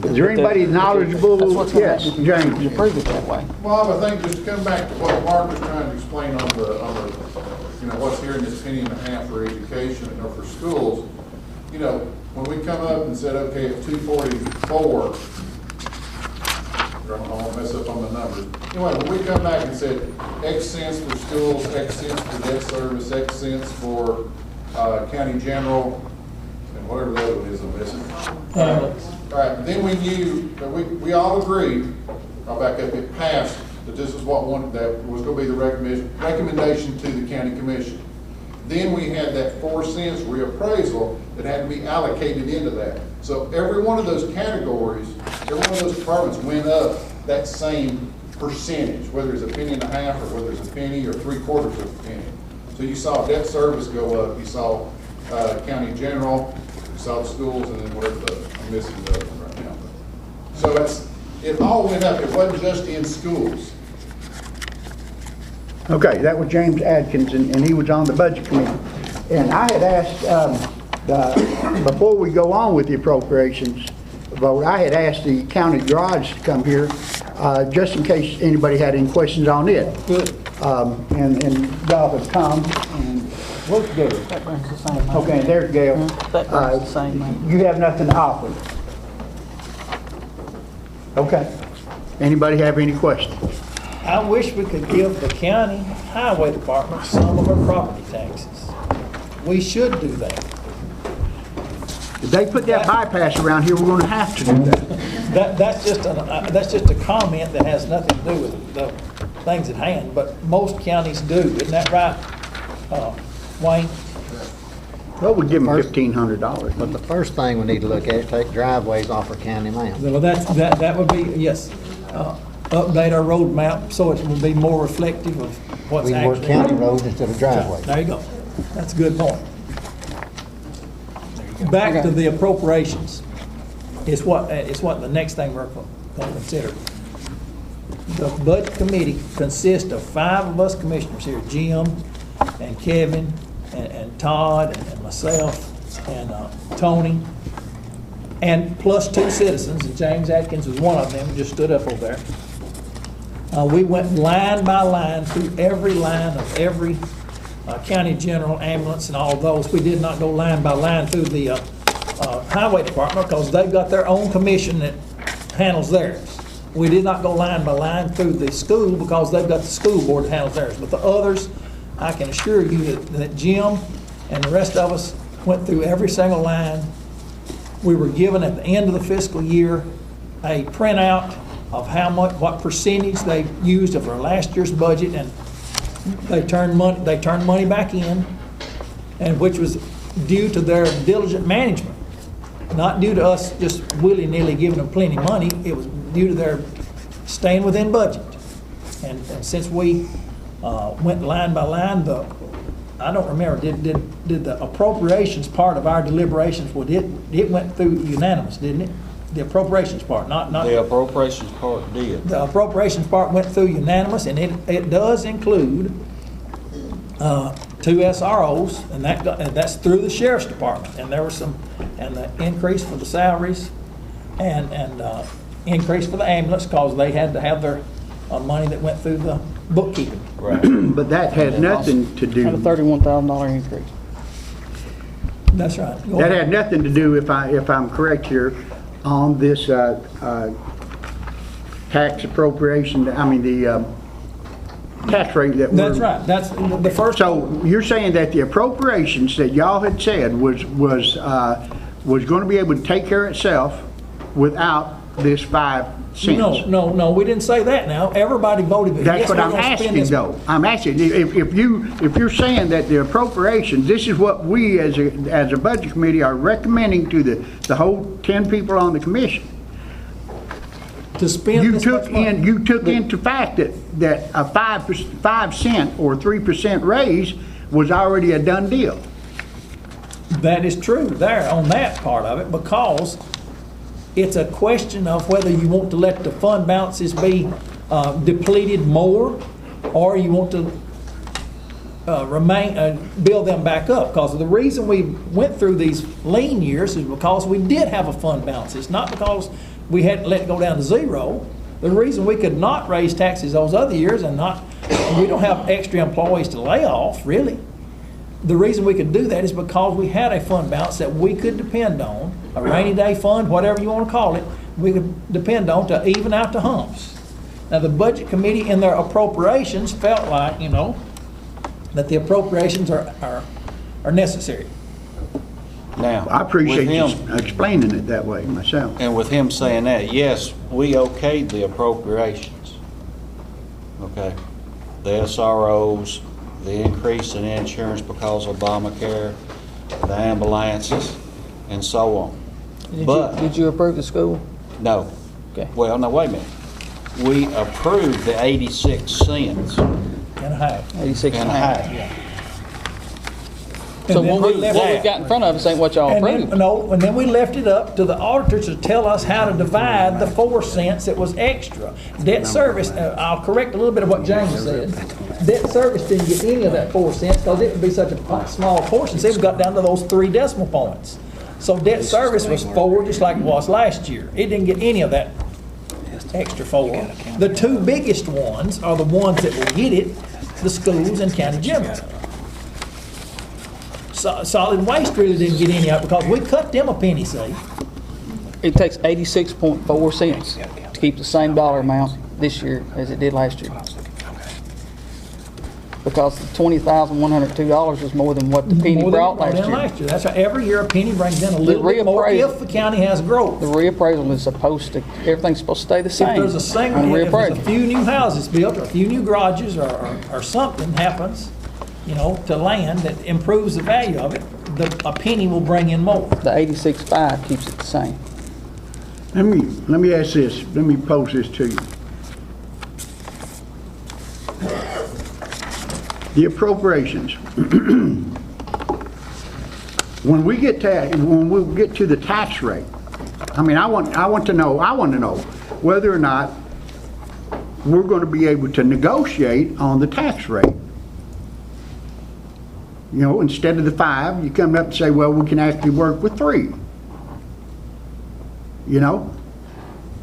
Is there anybody knowledgeable? Yes, James. You prove it that way. Bob, I think just to come back to what Mark was trying to explain on the you know, what's here in this penny and a half for education and for schools, you know, when we come up and said, okay, at 244, I won't mess up on the numbers. Anyway, when we come back and said X cents for schools, X cents for debt service, X cents for county general, and whatever the other one is I'm missing. All right, then we knew, that we all agreed, I'll back up, it passed, that this is what that was going to be the recommendation to the county commission. Then we had that 4 cents reappraisal that had to be allocated into that. So every one of those categories, every one of those departments went up that same percentage, whether it's a penny and a half or whether it's a penny or 3/4 of a penny. So you saw debt service go up, you saw county general, you saw the schools, and then whatever I'm missing the other one right now. So it all went up. It wasn't just in schools. Okay, that was James Adkins, and he was on the budget committee. And I had asked, before we go on with the appropriations vote, I had asked the county garage to come here, just in case anybody had any questions on it. Good. And y'all have come, and where's Gail? That brings the same. Okay, there's Gail. That brings the same money. You have nothing to offer? Okay. Anybody have any questions? I wish we could give the county highway department some of our property taxes. We should do that. If they put that bypass around here, we're going to have to do that. That's just a comment that has nothing to do with the things at hand, but most counties do. Isn't that right, Wayne? Well, we give them $1,500. But the first thing we need to look at is take driveways off our county land. Well, that would be, yes, update our road map so it will be more reflective of what's We actually. work county roads instead of driveways. There you go. That's a good point. Back to the appropriations. It's what the next thing we're going to consider. The budget committee consists of 5 of us commissioners here, Jim and Kevin and Todd and myself and Tony, and plus 2 citizens, and James Atkins was one of them, just stood up over there. We went line by line through every line of every county general, ambulance, and all those. We did not go line by line through the highway department because they've got their own commission that handles theirs. We did not go line by line through the school because they've got the school board that handles theirs. But the others, I can assure you that Jim and the rest of us went through every single line. We were given at the end of the fiscal year a printout of how much, what percentage they used of their last year's budget, and they turned money back in, and which was due to their diligent management, not due to us just willy-nilly giving them plenty of money. It was due to their staying within budget. And since we went line by line, I don't remember, did the appropriations part of our deliberations, it went through unanimous, didn't it? The appropriations part, not The appropriations part did. The appropriations part went through unanimous, and it does include 2 SROs, and that's through the sheriff's department. And there was some, and the increase for the salaries and increase for the ambulance, because they had to have their money that went through the bookkeeping. But that had nothing to do. Had a $31,000 increase. That's right. Go That ahead. had nothing to do, if I'm correct here, on this tax appropriation, the tax rate that we're... That's right. That's the first. So you're saying that the appropriations that y'all had said was going to be able to take care of itself without this 5 cents? No, we didn't say that now. Everybody voted. That's yes, what we're I'm gonna spend asking, this- though. I'm asking, if you're saying that the appropriations, this is what we as a budget committee are recommending to the whole 10 people on the commission. To spend You this took much money. you took into fact that a 5 cent or 3% raise was already a done deal. That is true there on that part of it, because it's a question of whether you want to let the fund balances be depleted more, or you want to build them back up. Because the reason we went through these lean years is because we did have a fund balance. It's not because we had to let it go down to zero. The reason we could not raise taxes those other years and we don't have extra employees to lay off, really. The reason we could do that is because we had a fund balance that we could depend on, a rainy day fund, whatever you want to call it, we could depend on to even out the humps. Now, the budget committee in their appropriations felt like, that the appropriations are necessary. Now, I appreciate with you him- explaining it that way myself. And with him saying that, yes, we okayed the appropriations. Okay? The SROs, the increase in insurance because of Obamacare, the ambulances, and so on. Did you approve the school? No. Okay. Well, no, wait a minute. We approved the 86 cents And a half. 86 and a half. So And then what we left we've that. got in front of us ain't what y'all And approved. then we left it up to the auditors to tell us how to divide the 4 cents that was extra. Debt service, I'll correct a little bit of what James said. Debt service didn't get any of that 4 cents because it would be such a small portion. See, we got down to those 3 decimal points. So debt service was 4 just like it was last year. It didn't get any of that extra 4. The 2 biggest ones are the ones that will get it, the schools and county general. Solid waste really didn't get any of it because we cut them a penny, see? It takes 86.4 cents to keep the same dollar amount this year as it did last year. Because the $20,102 was more than what the penny More than brought it brought in last year. That's right. Every year a penny brings in a little bit more if the county has growth. The reappraisal is supposed to, everything's supposed to stay the same. If there's a single, on if there's a reappraisal. few new houses built, or a few new garages, or something happens, to land that improves the value of it, a penny will bring in more. The 86.5 keeps it the same. Let me ask this. Let me pose this to you. The appropriations. When we get to the tax rate, I want to know whether or not we're going to be able to negotiate on the tax rate. Instead of the 5, you come up and say, well, we can actually work with 3.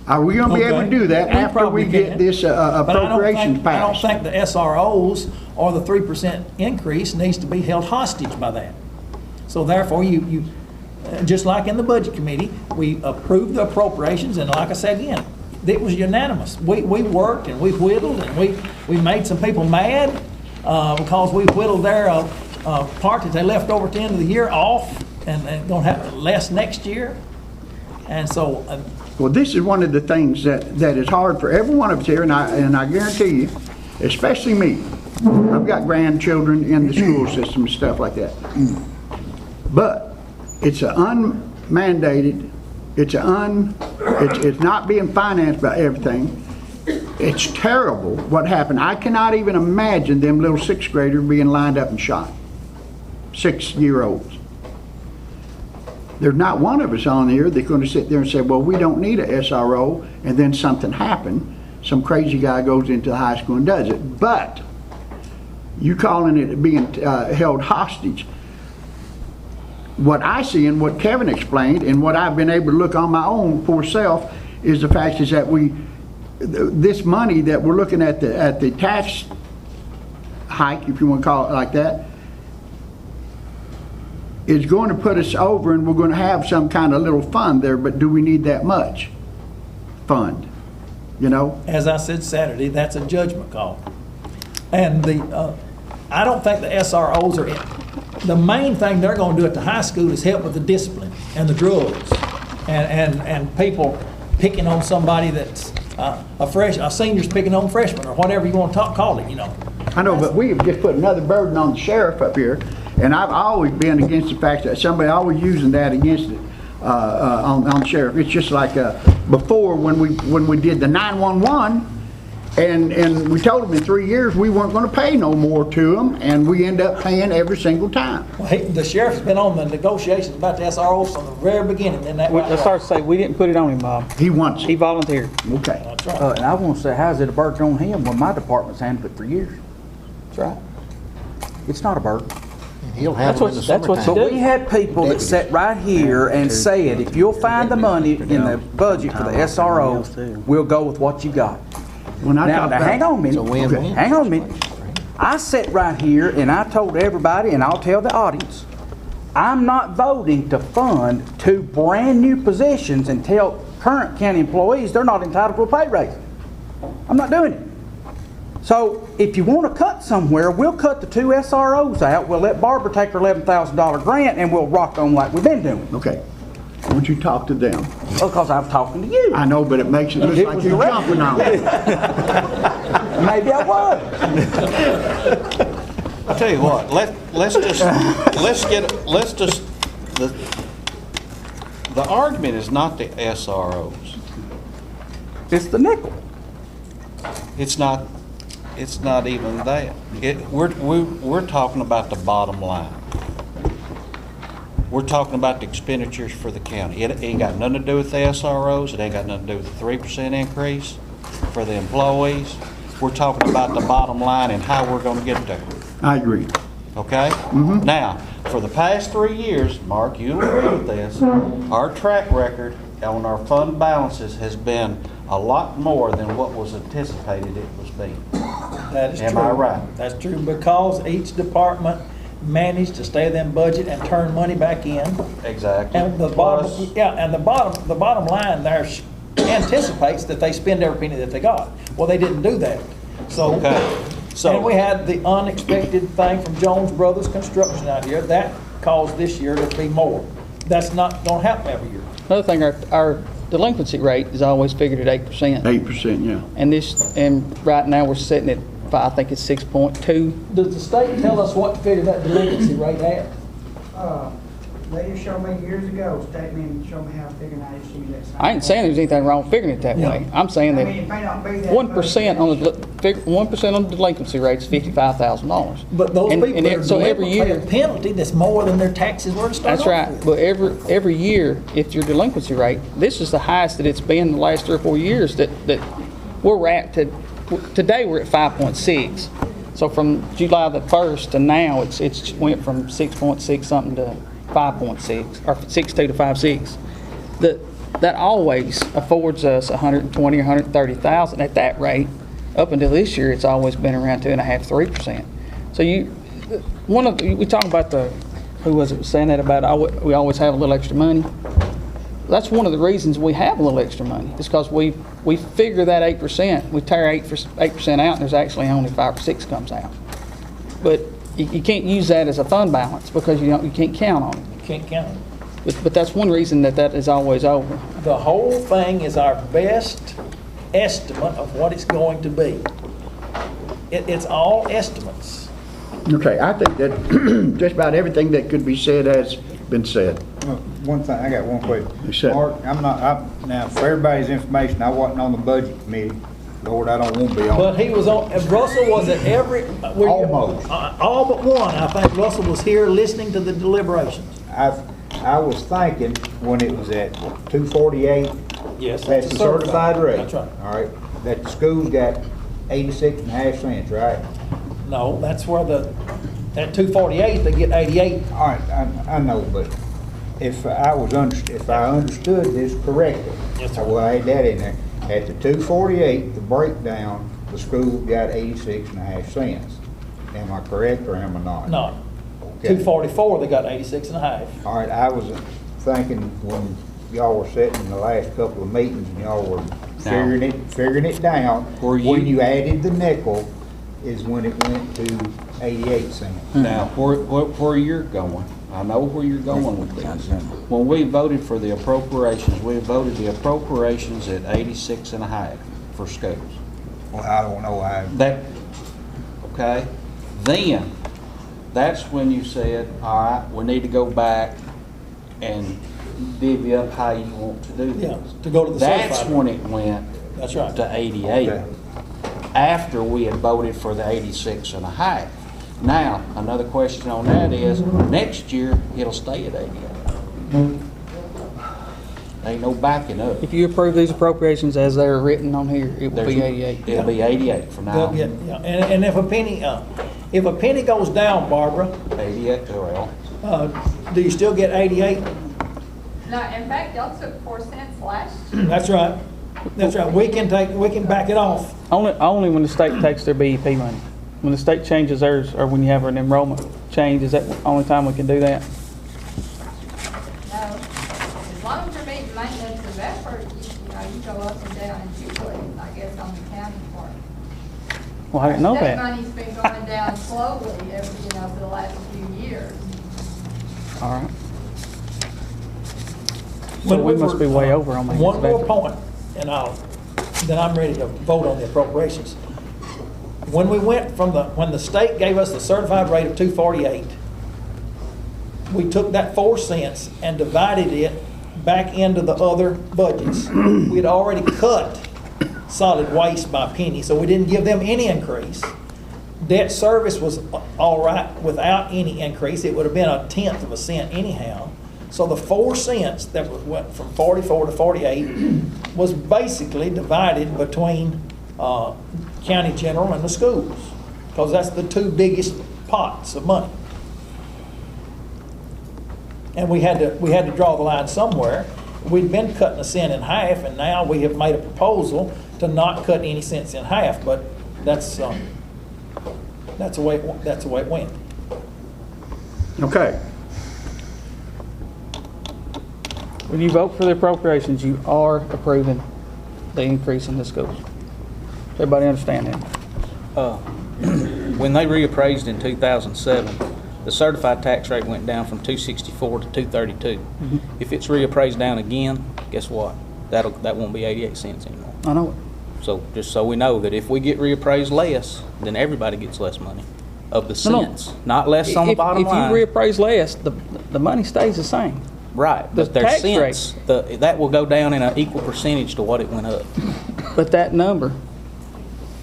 Are we going to be able to do that after we get this appropriations But I don't passed? think the SROs or the 3% increase needs to be held hostage by that. So therefore, you just like in the budget committee, we approved the appropriations, and like I said again, it was unanimous. We worked and we whittled and we made some people mad because we whittled their part that they left over at the end of the year off and going to have less next year. And so... Well, this is one of the things that is hard for every one of us here, and I guarantee you, especially me. I've got grandchildren in the school system and stuff like that. But it's an unmandated, it's not being financed by everything. It's terrible what happened. I cannot even imagine them little 6th graders being lined up and shot. 6-year-olds. There's not one of us on here that's going to sit there and say, well, we don't need a SRO, and then something happened. Some crazy guy goes into the high school and does it. But You calling it being held hostage. What I see and what Kevin explained and what I've been able to look on my own poor self is the fact is that this money that we're looking at the tax hike, if you want to call it like that, is going to put us over, and we're going to have some kind of little fund there, but do we need that much fund? You know? As I said Saturday, that's a judgment call. And I don't think the SROs are in. The main thing they're going to do at the high school is help with the discipline and the drugs and people picking on somebody that's a senior's picking on freshmen or whatever you want to call it, you know. I know, but we've just put another burden on the sheriff up here, and I've always been against the fact that somebody always using that against it on the sheriff. It's just like before when we did the 911. And we told them in 3 years we weren't going to pay no more to them, and we end up paying every single time. Well, the sheriff's been on the negotiations about the SROs from the very beginning. Let's start to say, we didn't put it on him, Bob. He wants it. He volunteered. Okay. That's right. And I want to say, how's it a burden on him when my department's handled it for years? That's right. It's not a burden. He'll have it in the That's what summertime. But we had people that sat right here and said, if you'll find the money in the budget for the SROs, we'll go with what you got. Now, hang on a minute. win-win. Hang on a minute. I sat right here and I told everybody, and I'll tell the audience, I'm not voting to fund 2 brand new positions and tell current county employees they're not entitled to a pay raise. I'm not doing it. So if you want to cut somewhere, we'll cut the 2 SROs out. We'll let Barbara take her $11,000 grant and we'll rock on like we've been doing. Okay. Would you talk to them? Because I'm talking to you. I know, but it makes it look like you're jumping on it. Maybe I was. I'll tell you what, the argument is not the SROs. It's the nickel. It's not even that. We're talking about the bottom line. We're talking about the expenditures for the county. It ain't got nothing to do with the SROs. It ain't got nothing to do with the 3% increase for the employees. We're talking about the bottom line and how we're going to get there. I agree. Okay? Now, for the past 3 years, Mark, you'll agree with this, our track record on our fund balances has been a lot more than what was anticipated it was being. That is true. Am I right? That's true, because each department managed to stay within budget and turn money back in. Exactly. And the bottom line there anticipates that they spend every penny that they got. Well, they didn't do that. So, and we had the unexpected thing from Jones Brothers Construction out here. That caused this year to be more. That's not going to happen every year. Another thing, our delinquency rate is always figured at 8%. 8%, yeah. And right now we're sitting at, I think it's 6.2. Does the state tell us what to figure that delinquency rate at? They just showed me years ago, state men showed me how to figure it out. Just use that same I ain't saying there's anything wrong with figuring it that way. I'm saying that I mean, it may not be that 1% on the 1% on the delinquency rate is $55,000. But those people that are so every delinquent year, pay a penalty that's more than their taxes were to start that's right. off with. But every year, if your delinquency rate, this is the highest that it's been the last 3 or 4 years that we're at. Today we're at 5.6. So from July the 1st to now, it's went from 6.6 something to 5.6, or 6.2 to 5.6. That always affords us 120 or 130,000 at that rate. Up until this year, it's always been around 2.5%, 3%. So we talk about who was it saying that about? We always have a little extra money. That's one of the reasons we have a little extra money. It's because we figure that 8%. We tear 8% out, and there's actually only 5 or 6 comes out. But you can't use that as a fund balance because you can't count on it. You can't count it. But that's one reason that is always over. The whole thing is our best estimate of what it's going to be. It's all estimates. Okay, I think that just about everything that could be said has been said. One thing, I got one question. Yes, sir. Mark, now for everybody's information, I wasn't on the budget committee. Lord, I don't want to be on. But he was on, Russell was at every. Almost. All but one, I think Russell was here listening to the deliberations. I was thinking when it was at 248. Yes, That's the certified rate. That's right. All right, that the school got 86.5 cents, right? No, that's where at 248, they get 88. All right, I know, but if I understood this correctly, Yes, sir. I will add that in there. At the 248, the breakdown, the school got 86.5 cents. Am I correct or am I not? No. Okay. 244, they got 86 and a half. All right, I was thinking when y'all were sitting in the last couple of meetings and y'all were figuring it down, when you added the nickel is when it went to 88 cents. Now, where you're going, I know where you're going with this. When we voted for the appropriations, we voted the appropriations at 86 and a half for schools. Well, I don't know how. Okay? Then, that's when you said, all right, we need to go back and divvy up how you want to do this. Yeah, to go to the That's certified. when it went That's right. to 88. Okay. After we had voted for the 86 and a half. Now, another question on that is, next year, it'll stay at 88. Ain't no backing up. If you approve these appropriations as they're written on here, it will be 88. It'll be 88 from now on. Yeah, and if a penny goes down, Barbara, 88, well, do you still get 88? No, in fact, y'all took 4 cents last year. That's right. That's right. We can back it off. Only when the state takes their BEP money. When the state changes theirs, or when you have an enrollment change, is that the only time we can do that? No, as long as you're meeting maintenance of effort, you go up and down and usually, I guess, on the county part. Well, I didn't know State that. money's been going down slowly for the last few years. All right. So we must be way over on that. One more point, and then I'm ready to vote on the appropriations. When we went when the state gave us the certified rate of 248, we took that 4 cents and divided it back into the other budgets. We had already cut solid waste by a penny, so we didn't give them any increase. Debt service was all right without any increase. It would have been 1/10 of a cent anyhow. So the 4 cents that went from 44 to 48 was basically divided between county general and the schools, because that's the two biggest pots of money. And we had to draw the line somewhere. We'd been cutting a cent in half, and now we have made a proposal to not cut any cents in half. But that's the way it went. Okay. When you vote for the appropriations, you are approving the increase in the schools. Everybody understand that? When they reappraised in 2007, the certified tax rate went down from 264 to 232. If it's reappraised down again, guess what? That won't be 88 cents anymore. I know it. So just so we know that if we get reappraised less, then everybody gets less money of the cents, not less on the bottom line. If you reappraise less, the money stays the same. Right, The but their tax cents, that will go down in an equal percentage to what it went up. But that number,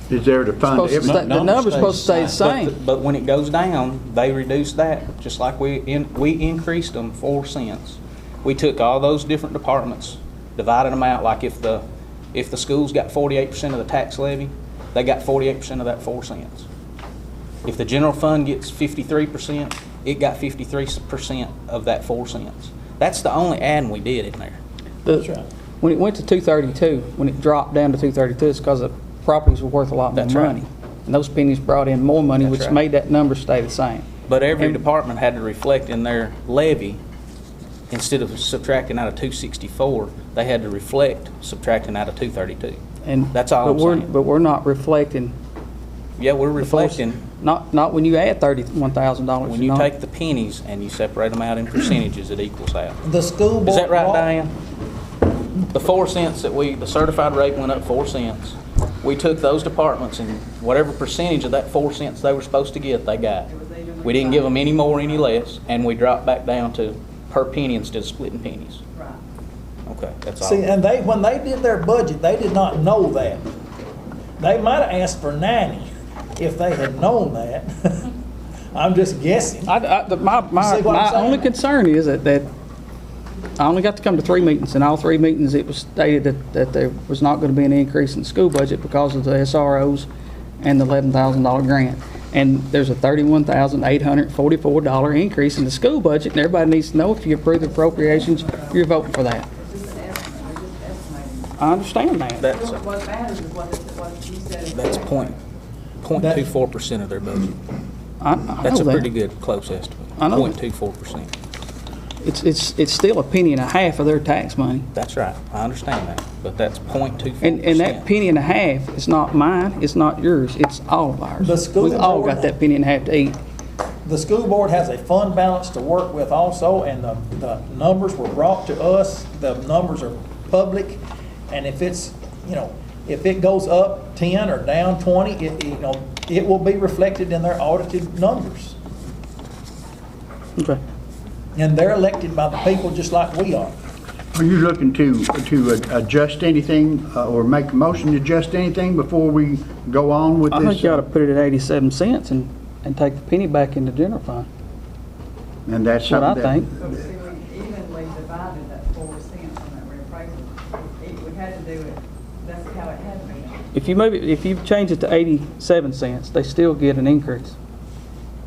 Is there to fund supposed to everything? stay, the number's supposed to stay the same. But when it goes down, they reduce that, just like we increased them 4 cents. We took all those different departments, divided them out, like if the schools got 48% of the tax levy, they got 48% of that 4 cents. If the general fund gets 53%, it got 53% of that 4 cents. That's the only add we did in there. That's right. When it went to 232, when it dropped down to 232, it's because the properties were worth a lot more That's right. money. And those pennies brought in more money, That's which right. made that number stay the same. But every And- department had to reflect in their levy, instead of subtracting out of 264, they had to reflect subtracting out of 232. And That's all I'm saying. But we're not reflecting. Yeah, we're reflecting. Not when you add $31,000. When you take the pennies and you separate them out in percentages, it equals out. The school board. Is that right, Diane? The 4 cents the certified rate went up 4 cents. We took those departments and whatever percentage of that 4 cents they were supposed to get, they got. We didn't give them any more, any less, and we dropped back down to per penny instead of splitting pennies. Right. Okay, that's all. See, and when they did their budget, they did not know that. They might have asked for 90 if they had known that. I'm just guessing. My only concern is that I only got to come to 3 meetings, and all 3 meetings it was stated that there was not going to be an increase in the school budget because of the SROs and the $11,000 grant. And there's a $31,844 increase in the school budget, and everybody needs to know if you approve the appropriations, you're voting for that. I understand that. What matters is what you said. That's 0.24% of their budget. I That's a know pretty that. good close estimate. I know. 0.24%. It's still a penny and a half of their tax money. That's right. I understand that, but that's 0.24%. And that penny and a half is not mine, it's not yours, it's all of ours. The school We've all board- got that penny and a half to eat. The school board has a fund balance to work with also, and the numbers were brought to us, the numbers are public, and if it's, if it goes up 10 or down 20, it will be reflected in their audited numbers. Okay. And they're elected by the people just like we are. Are you looking to adjust anything or make a motion to adjust anything before we go on with I this? think you ought to put it at 87 cents and take the penny back in the general fund. And that's What I something think. So see, we evenly divided that 4 cents on that reappraisal. We had to do it, that's how it had to be. If you change it to 87 cents, they still get an increase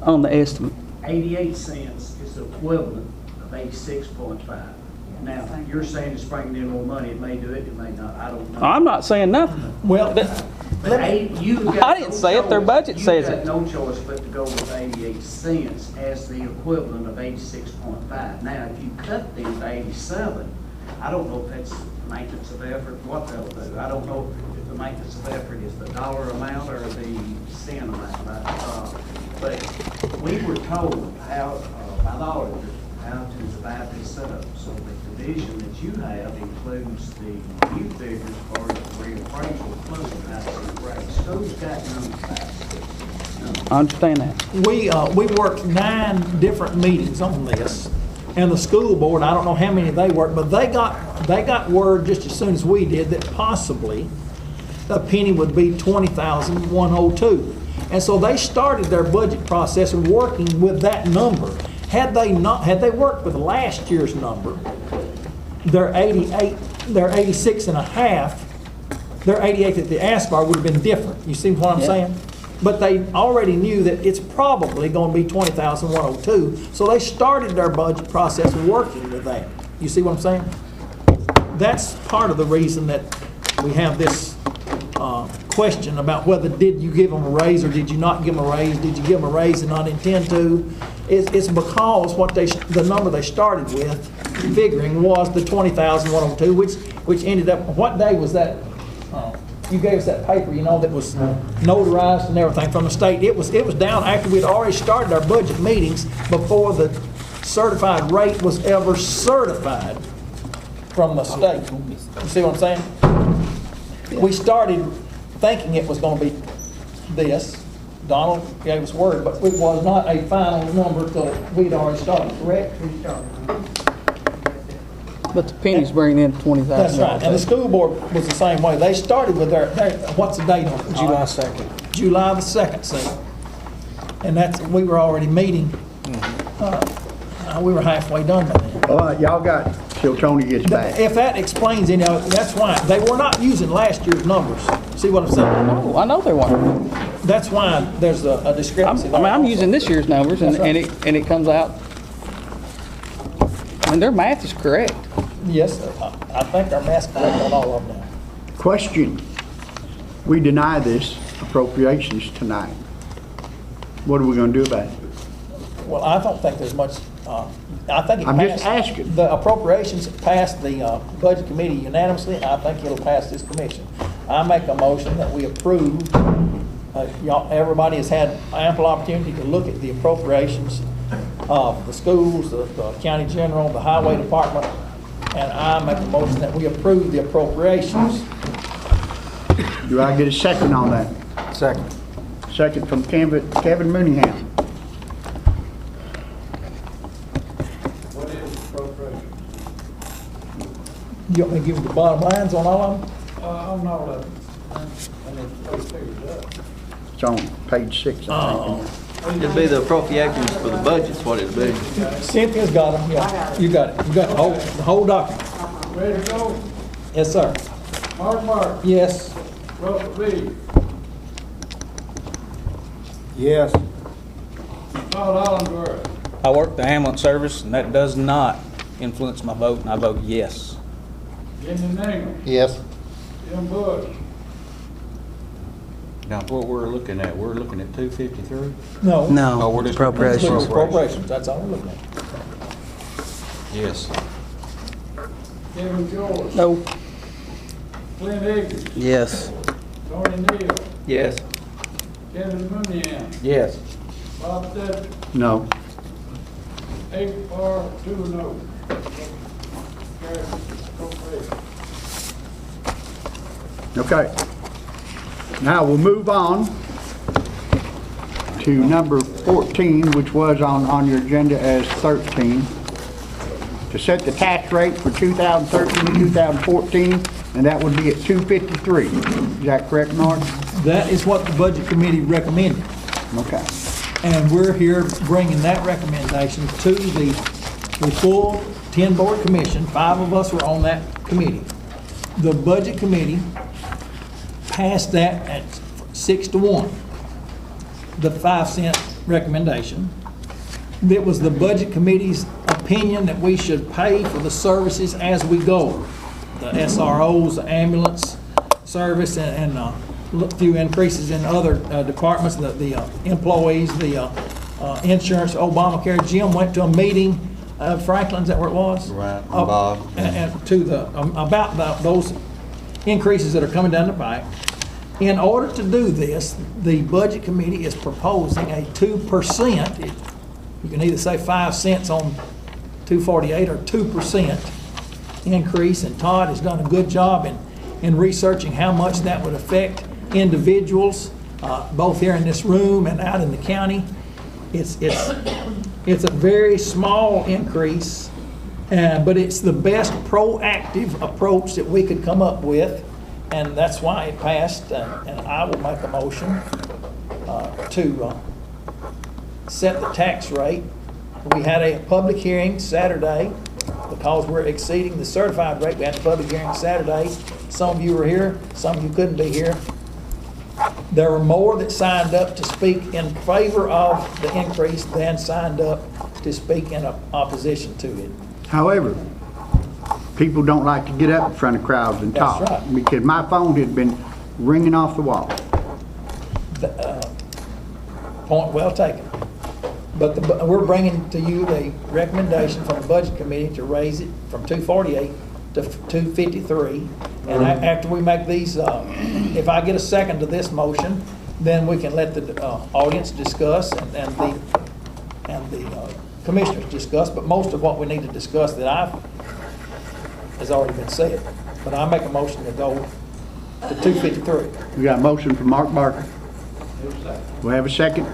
on the estimate. 88 cents is the equivalent of 86.5. Now, you're saying it's bringing in more money, it may do it, it may not, I don't know. I'm not saying nothing. Well, But you've got I didn't say it, their budget says it. You've got no choice but to go with 88 cents as the equivalent of 86.5. Now, if you cut them to 87, I don't know if that's maintenance of effort, what they'll do. I don't know if the maintenance of effort is the dollar amount or the cent amount. But we were told how, by the auditor, how to divide this up. So the division that you have includes the new figures for the reappraisal plus the 9% raise. Schools got numbers back. I understand that. We worked 9 different meetings on this, and the school board, I don't know how many they worked, but they got word just as soon as we did that possibly a penny would be $20,102. And so they started their budget process working with that number. Had they worked with last year's number, their 86 and a half, their 88 that they asked for would have been different. You see what I'm saying? But they already knew that it's probably going to be $20,102, so they started their budget process working with that. You see what I'm saying? That's part of the reason that we have this question about whether did you give them a raise or did you not give them a raise? Did you give them a raise and not intend to? It's because the number they started with, figuring, was the $20,102, which ended up. What day was that? You gave us that paper, that was notarized and everything from the state. It was down after we'd already started our budget meetings before the certified rate was ever certified from the state. You see what I'm saying? We started thinking it was going to be this. Donald gave us word, but it was not a final number till we'd already started, correct? We started. But the penny's bringing in 20,000. That's right, and the school board was the same way. They started with their what's the date on it? July 2nd. July the 2nd, see. And we were already meeting. We were halfway done by then. All right, y'all got till Tony gets back. If that explains any of it, that's why. They were not using last year's numbers. See what I'm saying? No, I know they weren't. That's why there's a discrepancy. I'm using this year's numbers, and it comes out. I mean, their math is correct. Yes, I think our math's correct on all of them now. Question. We deny this appropriations tonight. What are we going to do about it? Well, I don't think there's much, I think it I'm passed. just asking. The appropriations passed the budget committee unanimously. I think it'll pass this commission. I make a motion that we approve. Everybody has had ample opportunity to look at the appropriations of the schools, the county general, the highway department, and I make a motion that we approve the appropriations. Do I get a second on that? Second. Second from Kevin Mooneyham. What is appropriation? You want me to give you the bottom lines on all of them? On all of them. And then those figures up. It's on page 6, I think. It'd be the appropriations for the budget's what it'd be. Cynthia's got them, yeah. You got it. You got the whole document. Ready to go? Yes, sir. Mark. Yes. Robert Reed. Yes. Todd Hollingsworth. I work the ambulance service, and that does not influence my vote, and I vote yes. Jimmy Mingle. Yes. Jim Bush. Now, what we're looking at 253? No. Oh, we're just Appropriations, that's all we're looking at. Yes. Kevin George. No. Clint Higgins. Yes. Tony Neal. Yes. Kevin Munian. Yes. Bob Stetser. No. 8 for, 2 no. Carried. Appropriation. Okay. Now we'll move on to number 14, which was on your agenda as 13. To set the tax rate for 2013 and 2014, and that would be at 253. Is that correct, Mark? That is what the Budget Committee recommended. Okay. And we're here bringing that recommendation to the full 10-board commission. 5 of us were on that committee. The Budget Committee passed that at 6-1, the 5-cent recommendation. It was the Budget Committee's opinion that we should pay for the services as we go. The SROs, the ambulance service, and a few increases in other departments, the employees, the insurance, Obamacare. Jim went to a meeting, Franklin's, that where it was? Right, Bob. And to the, about those increases that are coming down the pipe. In order to do this, the Budget Committee is proposing a 2%, you can either say 5 cents on 248 or 2% increase, and Todd has done a good job in researching how much that would affect individuals, both here in this room and out in the county. It's a very small increase, but it's the best proactive approach that we could come up with, and that's why it passed. And I will make a motion to set the tax rate. We had a public hearing Saturday because we're exceeding the certified rate. We had a public hearing Saturday. Some of you were here, some of you couldn't be here. There were more that signed up to speak in favor of the increase than signed up to speak in opposition to it. However, people don't like to get up in front of crowds and talk. That's right. Because my phone had been ringing off the wall. Point well taken. But we're bringing to you the recommendation from the Budget Committee to raise it from 248 to 253. And after we make these, if I get a second to this motion, then we can let the audience discuss and the commissioners discuss. But most of what we need to discuss has already been said. But I make a motion to go to 253. We got a motion from Mark Barker. We have a second.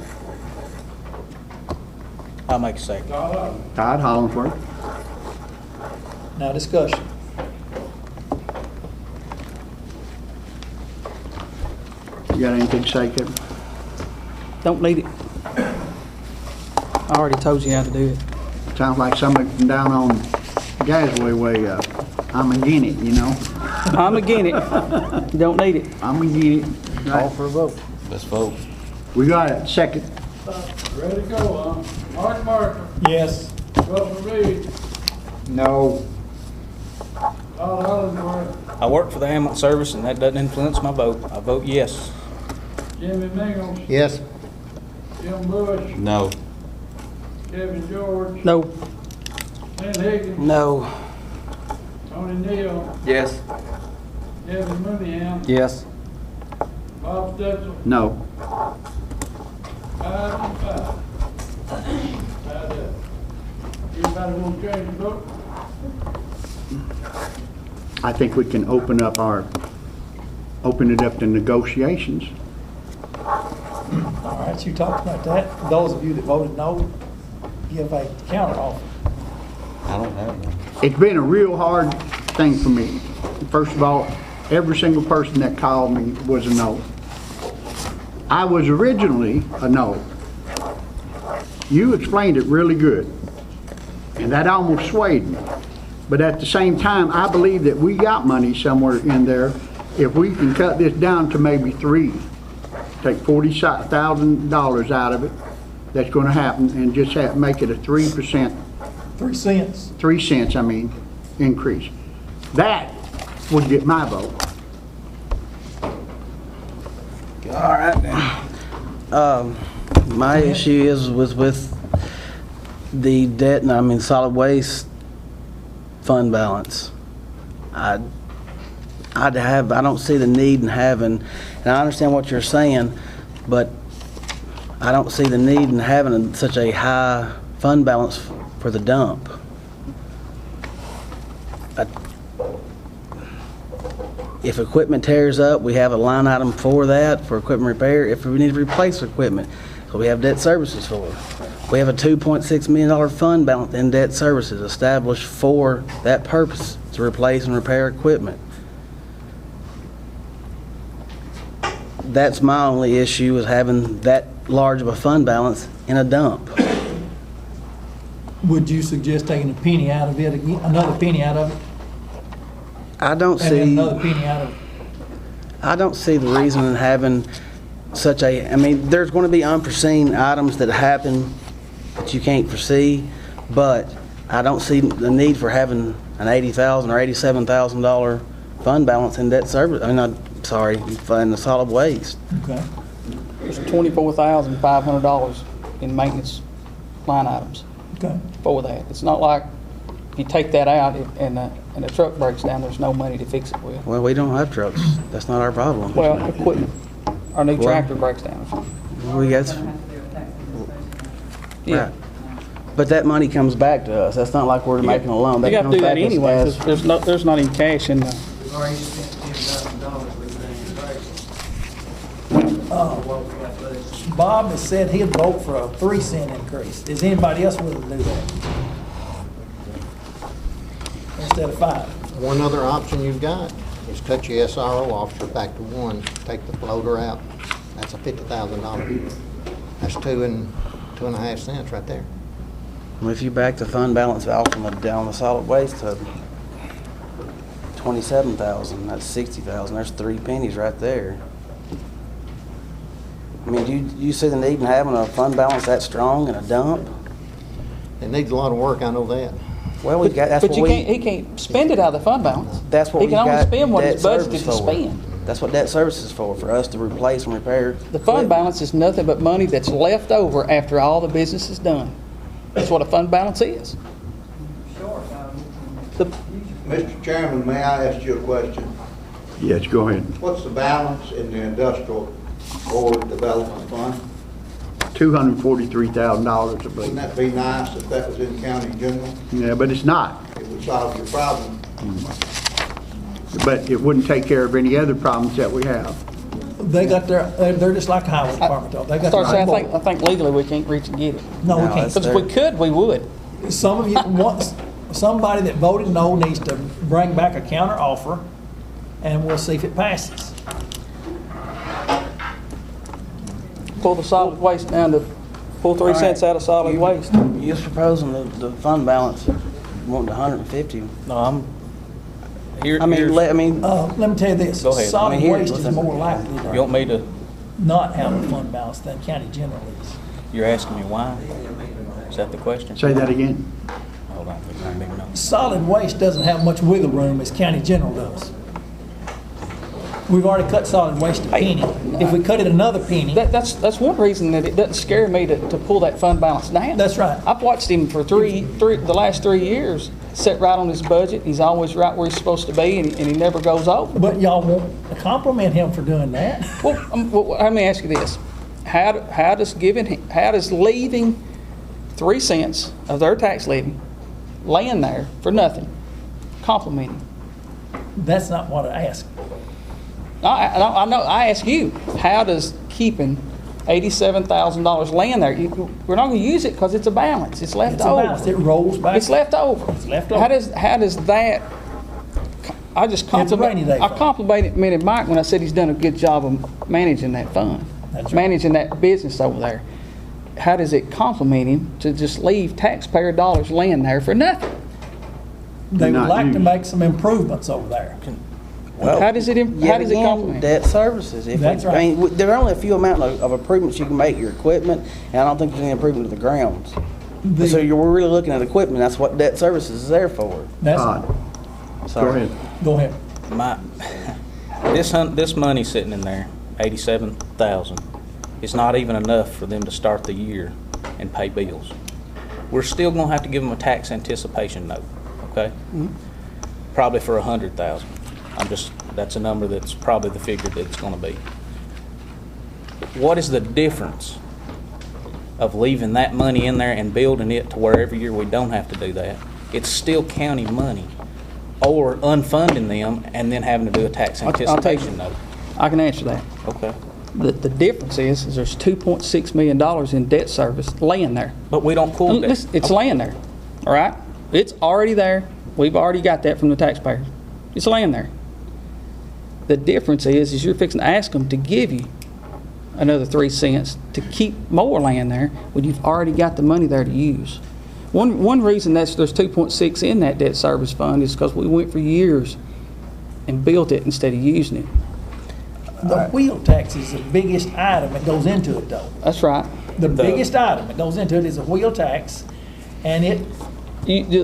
I'll make a second. Todd Hollingsworth. Now discussion. You got anything to say, Kevin? Don't need it. I already told you how to do it. Sounds like somebody from down on Gasway way, I'm again it, you know? I'm again it. Don't need it. I'm again it. Call for a vote. Let's vote. We got it. Second. Ready to go, Mark Barker. Yes. Russell Reed. No. Todd Hollingsworth. I work for the ambulance service, and that doesn't influence my vote. I vote yes. Jimmy Mingle. Yes. Jim Bush. No. Kevin George. No. Clint Higgins. No. Tony Neal. Yes. Kevin Munian. Yes. Bob Stetser. No. 5 and 5. Anybody want to change the vote? I think we can open it up to negotiations. All right, you talked about that. Those of you that voted no, give a counter offer. I don't have one. It's been a real hard thing for me. First of all, every single person that called me was a no. I was originally a no. You explained it really good, and that almost swayed me. But at the same time, I believe that we got money somewhere in there if we can cut this down to maybe 3. take $40,000 out of it, that's gonna happen, and just make it a 3%, 3 cents. 3 cents, increase. That would get my vote. All right. My issue is with the debt, and solid waste fund balance. I don't see the need in having, and I understand what you're saying, but I don't see the need in having such a high fund balance for the dump. If equipment tears up, we have a line item for that, for equipment repair. If we need to replace equipment, so we have debt services for it. We have a $2.6 million fund balance in debt services established for that purpose, to replace and repair equipment. That's my only issue, is having that large of a fund balance in a dump. Would you suggest taking a penny out of it, another penny out of it? I don't And see. then another penny out of it? I don't see the reason in having such a, there's going to be unforeseen items that happen that you can't foresee, but I don't see the need for having an $80,000 or $87,000 fund balance in debt service. In the solid waste. Okay. There's $24,500 in maintenance line items. Okay. For that. It's not like if you take that out and the truck breaks down, there's no money to fix it with. Well, we don't have trucks. That's not our problem. Well, equipment. Our new Well, tractor breaks down or something. We got, Yeah. right. But that money comes back to us. That's not like we're making a loan. You have to comes do that back as- anyway, as- 'cause there's not any cash in the. We've already spent $10,000 with the Bob has said he'd vote for a 3-cent increase. Is anybody else willing to do that? Instead of 5? One other option you've got is cut your SRO officer back to 1, take the floater out. That's a $50,000. That's 2.5 cents right there. If you back the fund balance out down the solid waste to 27,000, that's 60,000. There's 3 pennies right there. Do you see the need in having a fund balance that strong in a dump? It needs a lot of work, I know that. Well, that's But what he can't spend it out of the fund balance. That's what He we can only got spend what debt it's budgeted service to for. spend. That's what debt service is for us to replace and repair. The fund balance is nothing but money that's left over after all the business is done. That's what a fund balance is. Mr. Chairman, may I ask you a question? Yes, go ahead. What's the balance in the industrial board development fund? $243,000, I believe. Wouldn't that be nice if that was in county general? Yeah, but it's not. It would solve your problem. But it wouldn't take care of any other problems that we have. They got they're just like the highway department, though. They got their own board. I think legally we can't reach and get it. No, we can't. Because if we could, we would. Some of you, somebody that voted no needs to bring back a counter offer, and we'll see if it passes. Pull the solid waste down to, pull 3 cents out of solid waste. You're proposing the fund balance, wanting 150. No, I'm. Let me tell you this. Go ahead. Solid waste is more likely You want me to? not have a fund balance than county general is. You're asking me why? Is that the question? Say that again. Hold on, I don't even know. Solid waste doesn't have much wiggle room as county general does. We've already cut solid waste a penny. If we cut it another penny. That's one reason that it doesn't scare me to pull that fund balance down. That's right. I've watched him for the last 3 years, sit right on his budget. He's always right where he's supposed to be, and he never goes over. But y'all won't compliment him for doing that. Well, let me ask you this. How does leaving 3 cents of their tax levy laying there for nothing compliment him? That's not what I asked. I know. I ask you, how does keeping $87,000 laying there? We're not going to use it because it's a balance. It's left It's a over. balance. It rolls back. It's left over. It's left over. How does that? I just It's a rainy day fund. complimented Mike when I said he's done a good job of managing that fund, managing that business over there. How does it compliment him to just leave taxpayer dollars laying there for nothing? They would like to make some improvements over there. How does it complement? Debt services. That's right. I mean, there are only a few amount of improvements you can make to your equipment, and I don't think there's any improvement to the grounds. So we're really looking at equipment. That's what debt services is there for. That's, Sorry. go ahead. This money sitting in there, 87,000, is not even enough for them to start the year and pay bills. We're still gonna have to give them a tax anticipation note, okay? Probably for 100,000. That's a number that's probably the figure that it's gonna be. What is the difference of leaving that money in there and building it to where every year we don't have to do that? It's still county money. Or unfunding them and then having to do a tax anticipation note. I can answer that. Okay. The difference is there's $2.6 million in debt service laying there. But we don't pull that. It's laying there, all right? It's already there. We've already got that from the taxpayers. It's laying there. The difference is you're fixing to ask them to give you another 3 cents to keep more laying there when you've already got the money there to use. One reason there's 2.6 in that debt service fund is because we went for years and built it instead of using it. The wheel tax is the biggest item that goes into it, though. That's right. The biggest item that goes into it is a wheel tax, and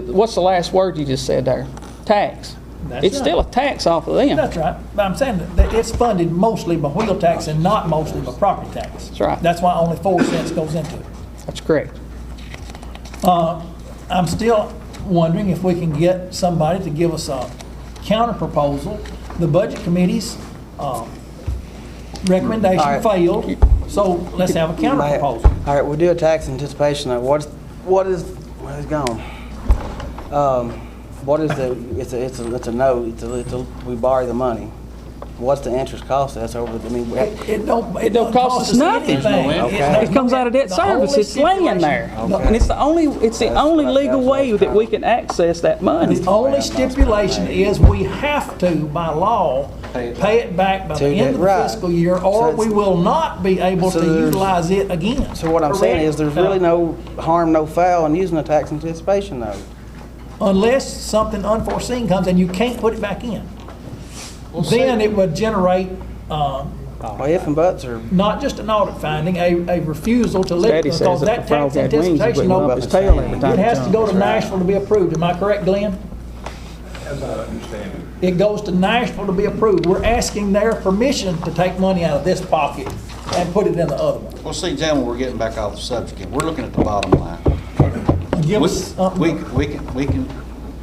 what's the last word you just said there? Tax. It's still a tax off of them. That's right. But I'm saying that it's funded mostly by wheel tax and not mostly by property tax. That's right. That's why only 4 cents goes into it. That's correct. I'm still wondering if we can get somebody to give us a counter proposal. The budget committee's recommendation failed, so let's have a counter proposal. All right, we'll do a tax anticipation. What is gone? What is it's a note. We borrow the money. What's the interest cost? That's over. I mean, it don't cost us nothing. Okay. It comes out of debt service. It's laying there, and it's the only legal way that we can access that money. The only stipulation is we have to, by law, pay it back by the end of the fiscal year, or we will not be able to utilize it again. So what I'm saying is, there's really no harm, no foul in using a tax anticipation note, unless something unforeseen comes and you can't put it back in. Then it would generate if and buts are not just an audit finding, a refusal to live, because that tax anticipation note, it has to go to Nashville to be approved. Am I correct, Glenn? As I understand it. It goes to Nashville to be approved. We're asking their permission to take money out of this pocket and put it in the other one. Well, see, gentlemen, we're getting back off the subject again. We're looking at the bottom line.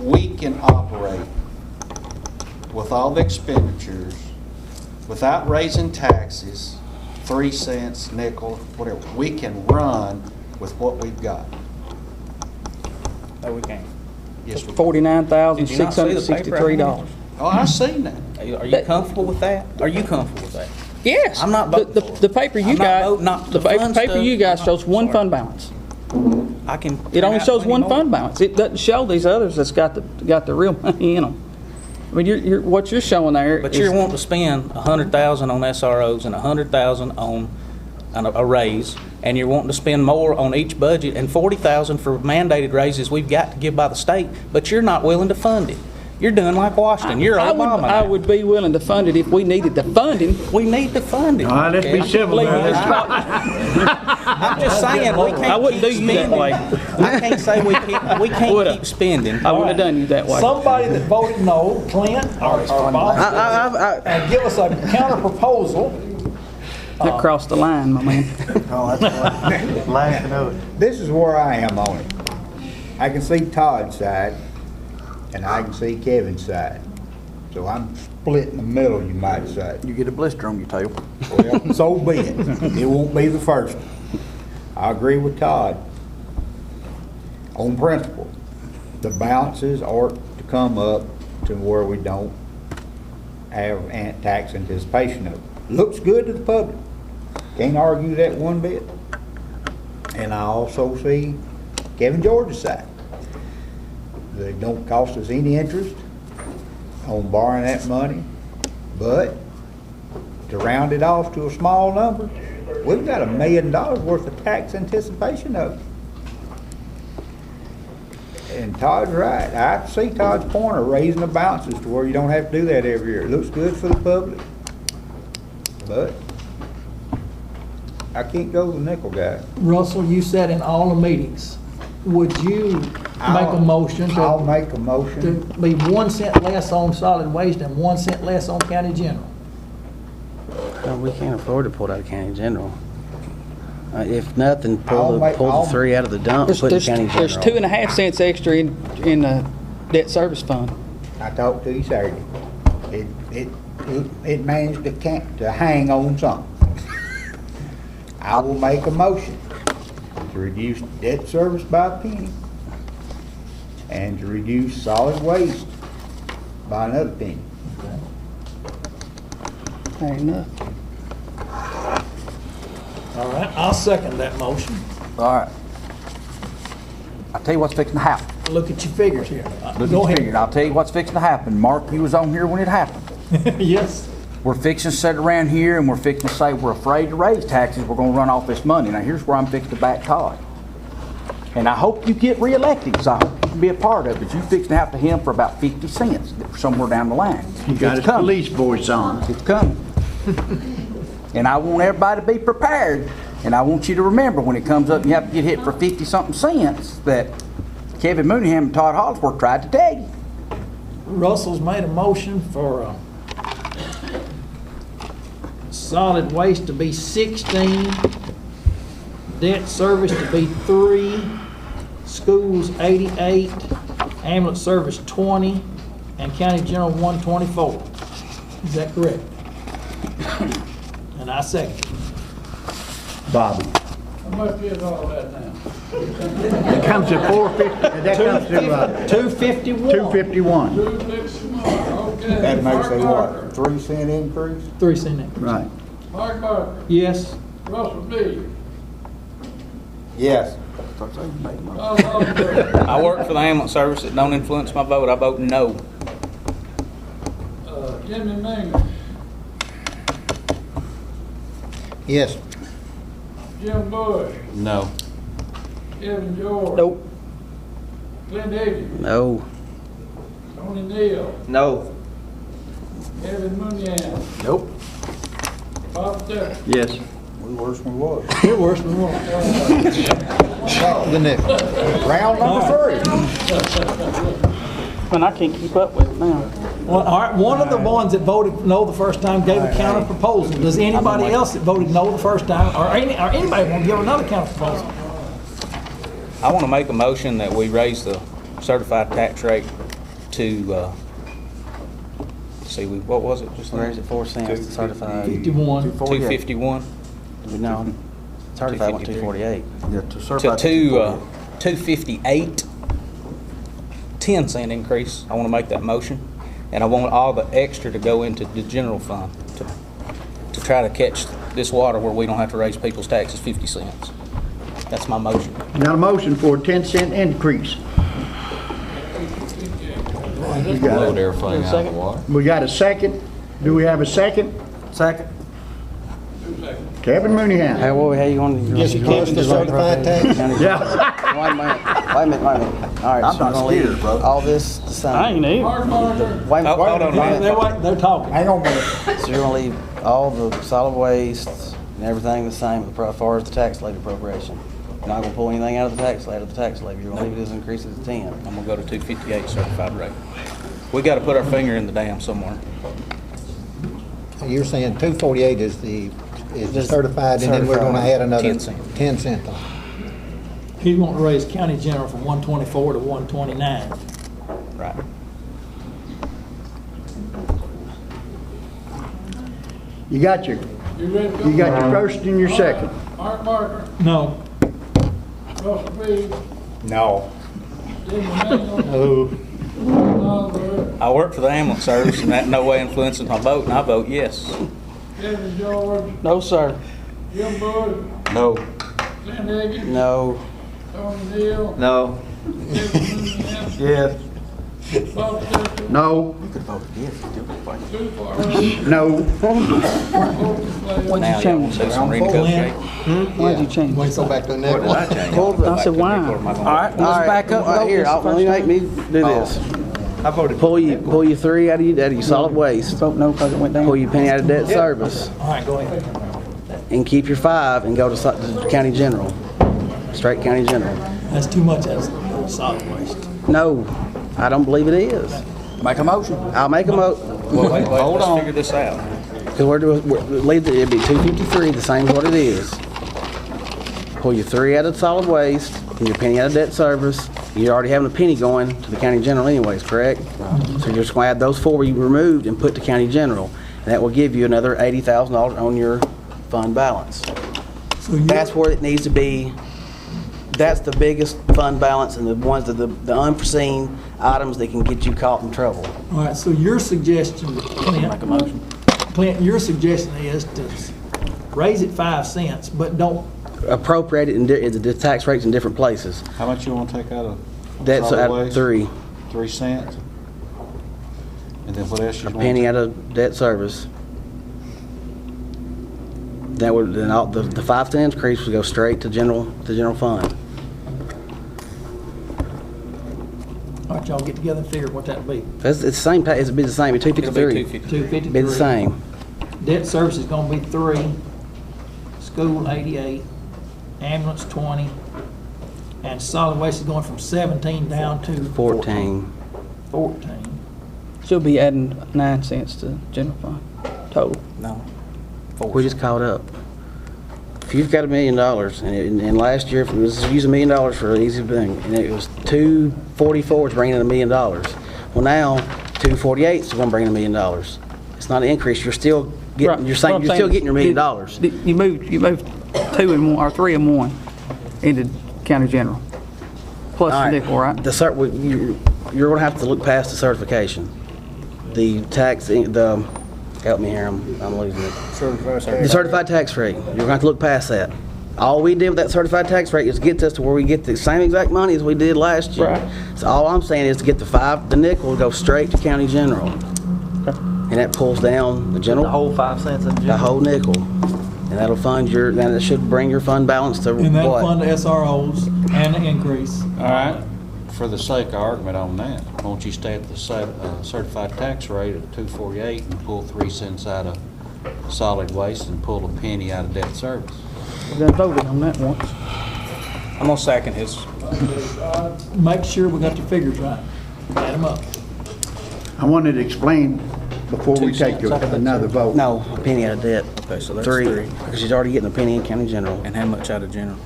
We can operate with all the expenditures, without raising taxes, 3 cents, nickel, whatever. We can run with what we've got. No, we can't. Yes, we can. $49,663. Oh, I've seen that. Are you comfortable with that? Are you comfortable with that? Yes. I'm not voting for it. The paper you got, the paper you got shows one fund balance. It only shows one fund balance. It doesn't show these others that's got the real money in them. I mean, what you're showing there. But you're wanting to spend $100,000 on SROs and $100,000 on a raise, and you're wanting to spend more on each budget and $40,000 for mandated raises we've got to give by the state. But you're not willing to fund it. You're doing like Washington. You're Obama. I would be willing to fund it if we needed the funding. We need the funding. All right, let's be civil now. I'm just saying we can't. I wouldn't do you that way. I can't say we can't keep spending. I would have done you that way. Somebody that voted no, Clint or Bob, and give us a counter proposal. That crossed the line, my man. This is where I am on it. I can see Todd's side, and I can see Kevin's side. So I'm split in the middle, you might say. You get a blister on your tail. Well, so be it. It won't be the first one. I agree with Todd. On principle, the balances are to come up to where we don't have tax anticipation of it. Looks good to the public. Can't argue that one bit. And I also see Kevin George's side. They don't cost us any interest on borrowing that money, but to round it off to a small number, we've got $1 million worth of tax anticipation of it. And Todd's right. I see Todd's point of raising the balances to where you don't have to do that every year. It looks good for the public. But I can't go with the nickel guy. Russell, you said in all the meetings, would you make a motion I'll to make a motion. be 1 cent less on solid waste and 1 cent less on county general? No, we can't afford to pull it out of county general. If nothing, I'll make- pull I'll- the 3 out of the dump and put it in county general. There's 2.5 cents extra in the debt service fund. I talked to you Saturday. It managed to hang on something. I will make a motion to reduce debt service by a penny and to reduce solid waste by another penny. Ain't enough. All right, I'll second that motion. All right. I'll tell you what's fixing to happen. Look at your figures here. Look Go at ahead. figures. I'll tell you what's fixing to happen. Mark, you was on here when it happened. Yes. We're fixing to sit around here and we're fixing to say we're afraid to raise taxes. We're going to run off this money. Now, here's where I'm fixing to back Todd. And I hope you get reelected because I hope you can be a part of it. You fixing to have to him for about 50 cents somewhere down the line. You got his police voice on. It's coming. And I want everybody to be prepared. And I want you to remember when it comes up and you have to get hit for 50-something cents that Kevin Mooneyham and Todd Hollingsworth tried to tell you. Russell's made a motion for solid waste to be 16, debt service to be 3, schools 88, ambulance service 20, and county general 124. Is that correct? And I second. Bobby. How much is all that now? That comes to 450, that comes to 251. 251. Okay. That makes a what, 3 cent increase? 3 cent increase. Right. Mark Barker, Yes. Russell D. Yes. I work for the ambulance service. It don't influence my vote. I vote no. Jimmy Mingus, Yes. Jim Bush, No. Kevin George. Nope. Clint Higgins, No. Tony Neal, No. Kevin Mooneyham, Nope. Bob Stepper. Yes. We worse than we was. You're worse than one. The nickel. Round number 3. And I can't keep up with it now. Well, all right, one of the ones that voted no the first time gave a counter proposal. Does anybody else that voted no the first time, or anybody want to give another counter proposal? I want to make a motion that we raise the certified tax rate to, let's see, what was it just now? Raise it 4 cents to certified. 51. 251 No, certified went 248. Yeah, to to certified 258, 10 cent increase. I want to make that motion. And I want all the extra to go into the general fund to try to catch this water where we don't have to raise people's taxes 50 cents. That's my motion. Got a motion for a 10-cent increase. You got Load it. everything out of the water. We got a second. Do we have a second? Second. Kevin Mooneyham. How you going to? Just close the certified tax? Yeah. Wait a minute. All right, I'm so not we're gonna scared, leave bro. all this the same. I ain't either. Mark Barker, Wait a minute. Hold on, They're talking. Hang on a minute. So you're gonna leave all the solid waste and everything the same as far as the tax levy appropriation? You're not gonna pull anything out of the tax levy? You're gonna leave it as increases to 10? I'm gonna go to 258 certified rate. We got to put our finger in the dam somewhere. You're saying 248 is the Just certified, and then we're gonna add another 10 cent. 10 cent on it. He's want to raise county general from 124 to 129. Right. You got your first and your second. Mark Barker, No. Russell D. No. Jimmy Mingus, No. Don Burke, I work for the ambulance service and that in no way influences my vote, and I vote yes. Kevin George, No, sir. Jim Bush, No. Clint Higgins, No. Tony Neal, No. Kevin Mooneyham, Yes. Bob Stepper, No. You could vote yes. Sue Farrell, No. Mark Oakley, Why'd Now you y'all want change? to do some renegotiating? Why'd you change? Let's go back to the What did nickel. I change? Pull the- I said, why? All All right, let's back up. Right here, let me make me do this. I voted. Pull your 3 out of your solid waste. Vote no because it went down. Pull your penny out of debt service. All right, go ahead. And keep your 5 and go to county general. Straight county general. That's too much, that's solid waste. No, I don't believe it is. Make a motion. I'll make a Well, wait, Hold let's on. figure this out. because it'd be 253, the same as what it is. Pull your 3 out of solid waste and your penny out of debt service. You're already having a penny going to the county general anyways, correct? So you're just gonna add those 4 you removed and put to county general. And that will give you another $80,000 on your fund balance. So That's where it needs to be. That's the biggest fund balance and the ones that the unforeseen items that can get you caught in trouble. All right, so your suggestion, Clint. Make a motion. Clint, your suggestion is to raise it 5 cents, but don't, Appropriate it in the tax rates in different places. How much you want to take out of That's solid at waste? 3. 3 cents? And then what else you A want? penny out of debt service. That would, then all, the 5 cent increase would go straight to general fund. All right, y'all get together and figure what that'd be. It's the same, it'd be the same, it'd be It'll be 253. 253. Be the same. Debt service is gonna be 3, school 88, ambulance 20, and solid waste is going from 17 down to 14. 14. She'll be adding 9 cents to general fund total. No. We just caught up. If you've got $1 million, and last year, let's use $1 million for an easy thing, and it was 244 is bringing in $1 million. Well, now 248 is going to bring in $1 million. It's not an increase. You're still getting. Right. You're saying What I'm you're still saying getting your is, $1 million. You moved 2 and 1 or 3 and 1 into county general, plus All the right. nickel, right? You're going to have to look past the certification. The tax, help me here, I'm losing it. The certified tax rate, you're going to have to look past that. All we did with that certified tax rate is get us to where we get the same exact money as we did last year. Right. So all I'm saying is to get the nickel, go straight to county general. And that pulls down the general. The whole 5 cents in The general. whole nickel. And that'll fund then it should bring your fund balance to and that'll what? fund the SROs and the increase. All right, for the sake of argument on that, won't you stay at the certified tax rate of 248 and pull 3 cents out of solid waste and pull a penny out of debt service? We done voted on that once. I'm gonna second his. Make sure we got your figures right. Add them up. I wanted to explain before we 2 take cents. another vote. No, a penny out of debt. Okay, so that's 3, 3. because she's already getting a penny in county general. And how much out of general?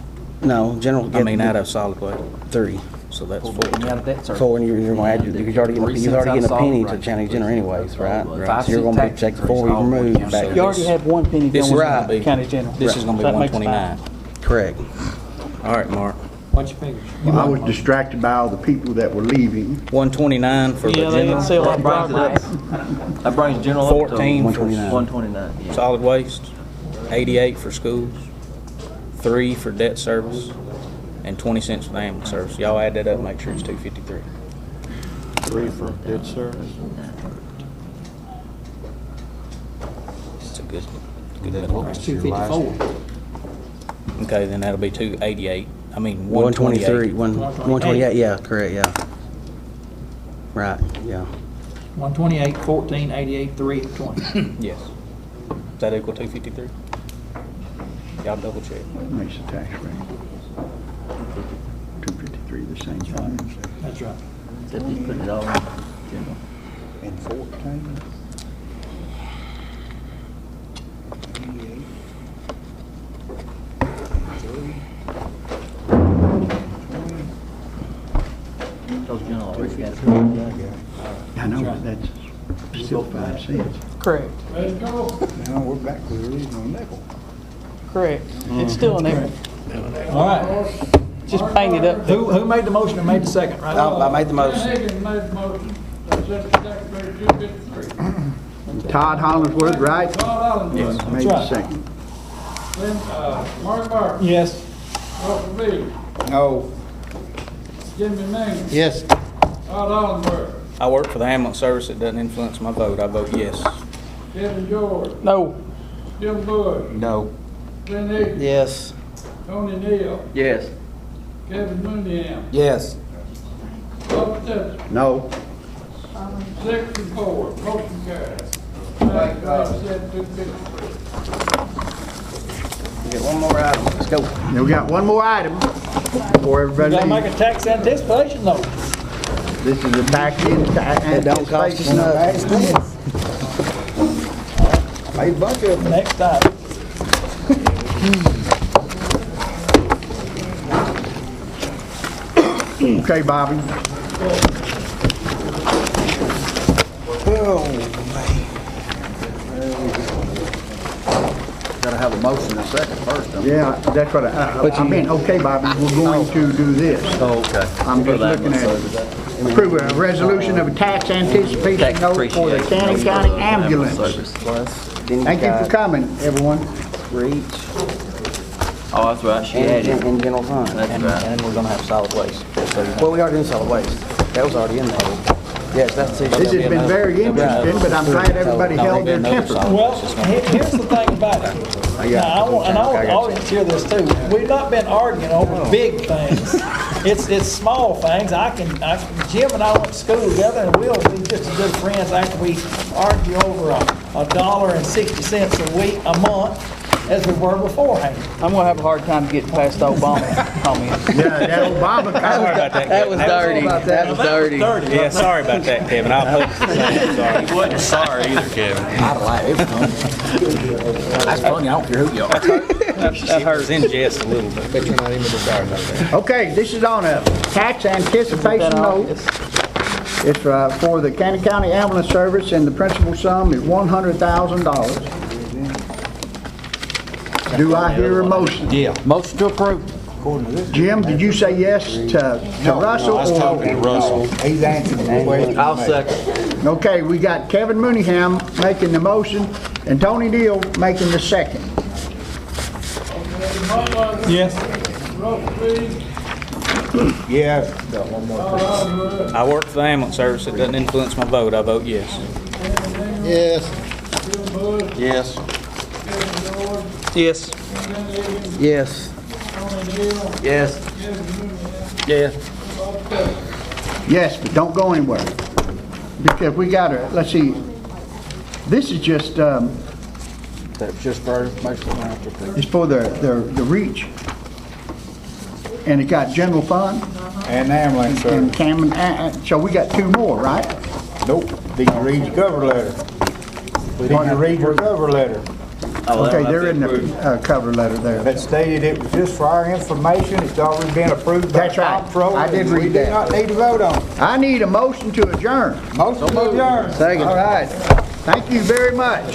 No, general. Out of solid waste. 3. So that's 4. Penny out of debt service. 4, and you're going to add, because you're already getting a penny to county general anyways, right? So you're going to take the 4 you removed back. You already have 1 penny This going is gonna to be- county general. This is gonna be So that makes 129. Correct. All right, Mark. What's your figures? I was distracted by all the people that were leaving. 129 for the Yeah, they didn't general. sell That our brings it property. up. That brings general up to 14 for 129. Yeah. solid waste, 88 for schools, 3 for debt service, and 20 cents for the ambulance service. Y'all add that up, make sure it's 253. 3 for debt service. It's a good And then middle. what was your last 254. Okay, then that'll be 288. I mean, 123, 128. 128, yeah, correct, yeah. Right, yeah. 128, 14, 88, 3, 20. Yes. Does that equal 253? Y'all double check. Makes the tax rate. 253, the same thing. That's right. Except you put it all in general. And 14. 88. Those general already got it. I know, but that's still 5 cents. Correct, Now we're back to the original nickel. correct. It's still a nickel. All right. Just paint it up. Who made the motion and made the second, right? I made the motion. Hagan made the motion, that set the tax rate to 253. Todd Hollingsworth, right? Todd Allen. Made the second. Then, Mark Martin. Yes. Russell Reed. No. Jimmy Mangus. Yes. Todd Allenberg. I work for the ambulance service. It doesn't influence my vote. I vote yes. Kevin George. No, Jim Bush, No. Ben Higgins, Yes. Tony Neal, Yes. Kevin Mooneyham, Yes. Robert Dempsey, No. 6 and 4, motion carries. 97-253. We get one more item. Let's go. Now, we got one more item before We everybody gotta make leaves. a tax anticipation note. This is the tax It don't cost us nothing. Hey, bunch of them. Next item. Okay, Bobby. Gotta have a motion in a second first, don't we? Yeah, that's what I mean, okay, Bobby, we're going to do this. Oh, okay. I'm just looking at approve a resolution of a tax anticipation note for the Cannon County Ambulance. Thank you for coming, everyone. Reach. Oh, that's right, she had it. And general fund. That's right. And then we're gonna have solid waste. Well, we already did solid waste. That was already in there. Yes, that's it. This has been very interesting, but I'm glad everybody held their temper. Well, here's the thing about it. Now, I want the audience to hear this too. We've not been arguing over big things. It's small things. Jim and I went to school together, and we'll be just as good friends after we argue over $1.60 a month as we were beforehand. I'm gonna have a hard time getting past the Obama comment. Yeah, that Obama comment. That was dirty. That was dirty. Yeah, sorry about that, Kevin. I'll put sorry. He wasn't sorry either, Kevin. I don't like it. That's funny. I don't care who you are. That hurts in jest a little bit. Bet you're not even sorry about that. Okay, this is on a tax anticipation note. It's for the Cannon County Ambulance Service, and the principal sum is $100,000. Do I hear a motion? Yeah. Motion to approve. Jim, did you say yes to Russell? I was talking to Russell. He's answering the question. I'll second. Okay, we got Kevin Mooneyham making the motion and Tony Deal making the second. Yes. Yeah, got one more. I work for the ambulance service. It doesn't influence my vote. I vote yes. Yes. Yes. Yes. Yes. Yes. Yes. Yes, but don't go anywhere. Because we gotta, let's see, this is just, That's just for information. it's for the reach. And it got general fund And ambulance and service. so we got two more, right? Nope, did you read your cover letter? Did you read your cover letter? Okay, they're in the cover letter there. That stated it was just for our information, it's already been approved by That's right. comptroller. I did read We that. do not need to vote on it. I need a motion to adjourn. Motion to adjourn. Second. All right. Thank you very much.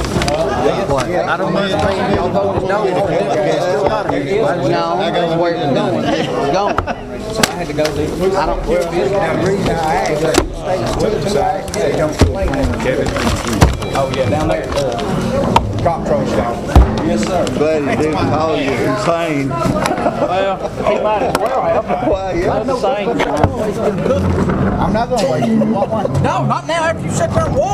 I don't mind paying y'all voted no. No, where it's going. It's going. So I had to go do. I don't. The reason I asked, that state's website, they don't complain. Oh yeah, down there. Comptroller's office. Yes, sir. Glad he didn't call you insane. Well, he might as well have. Well, yeah. I'm the same. I'm not gonna waste it. No, not now after you sit there and water.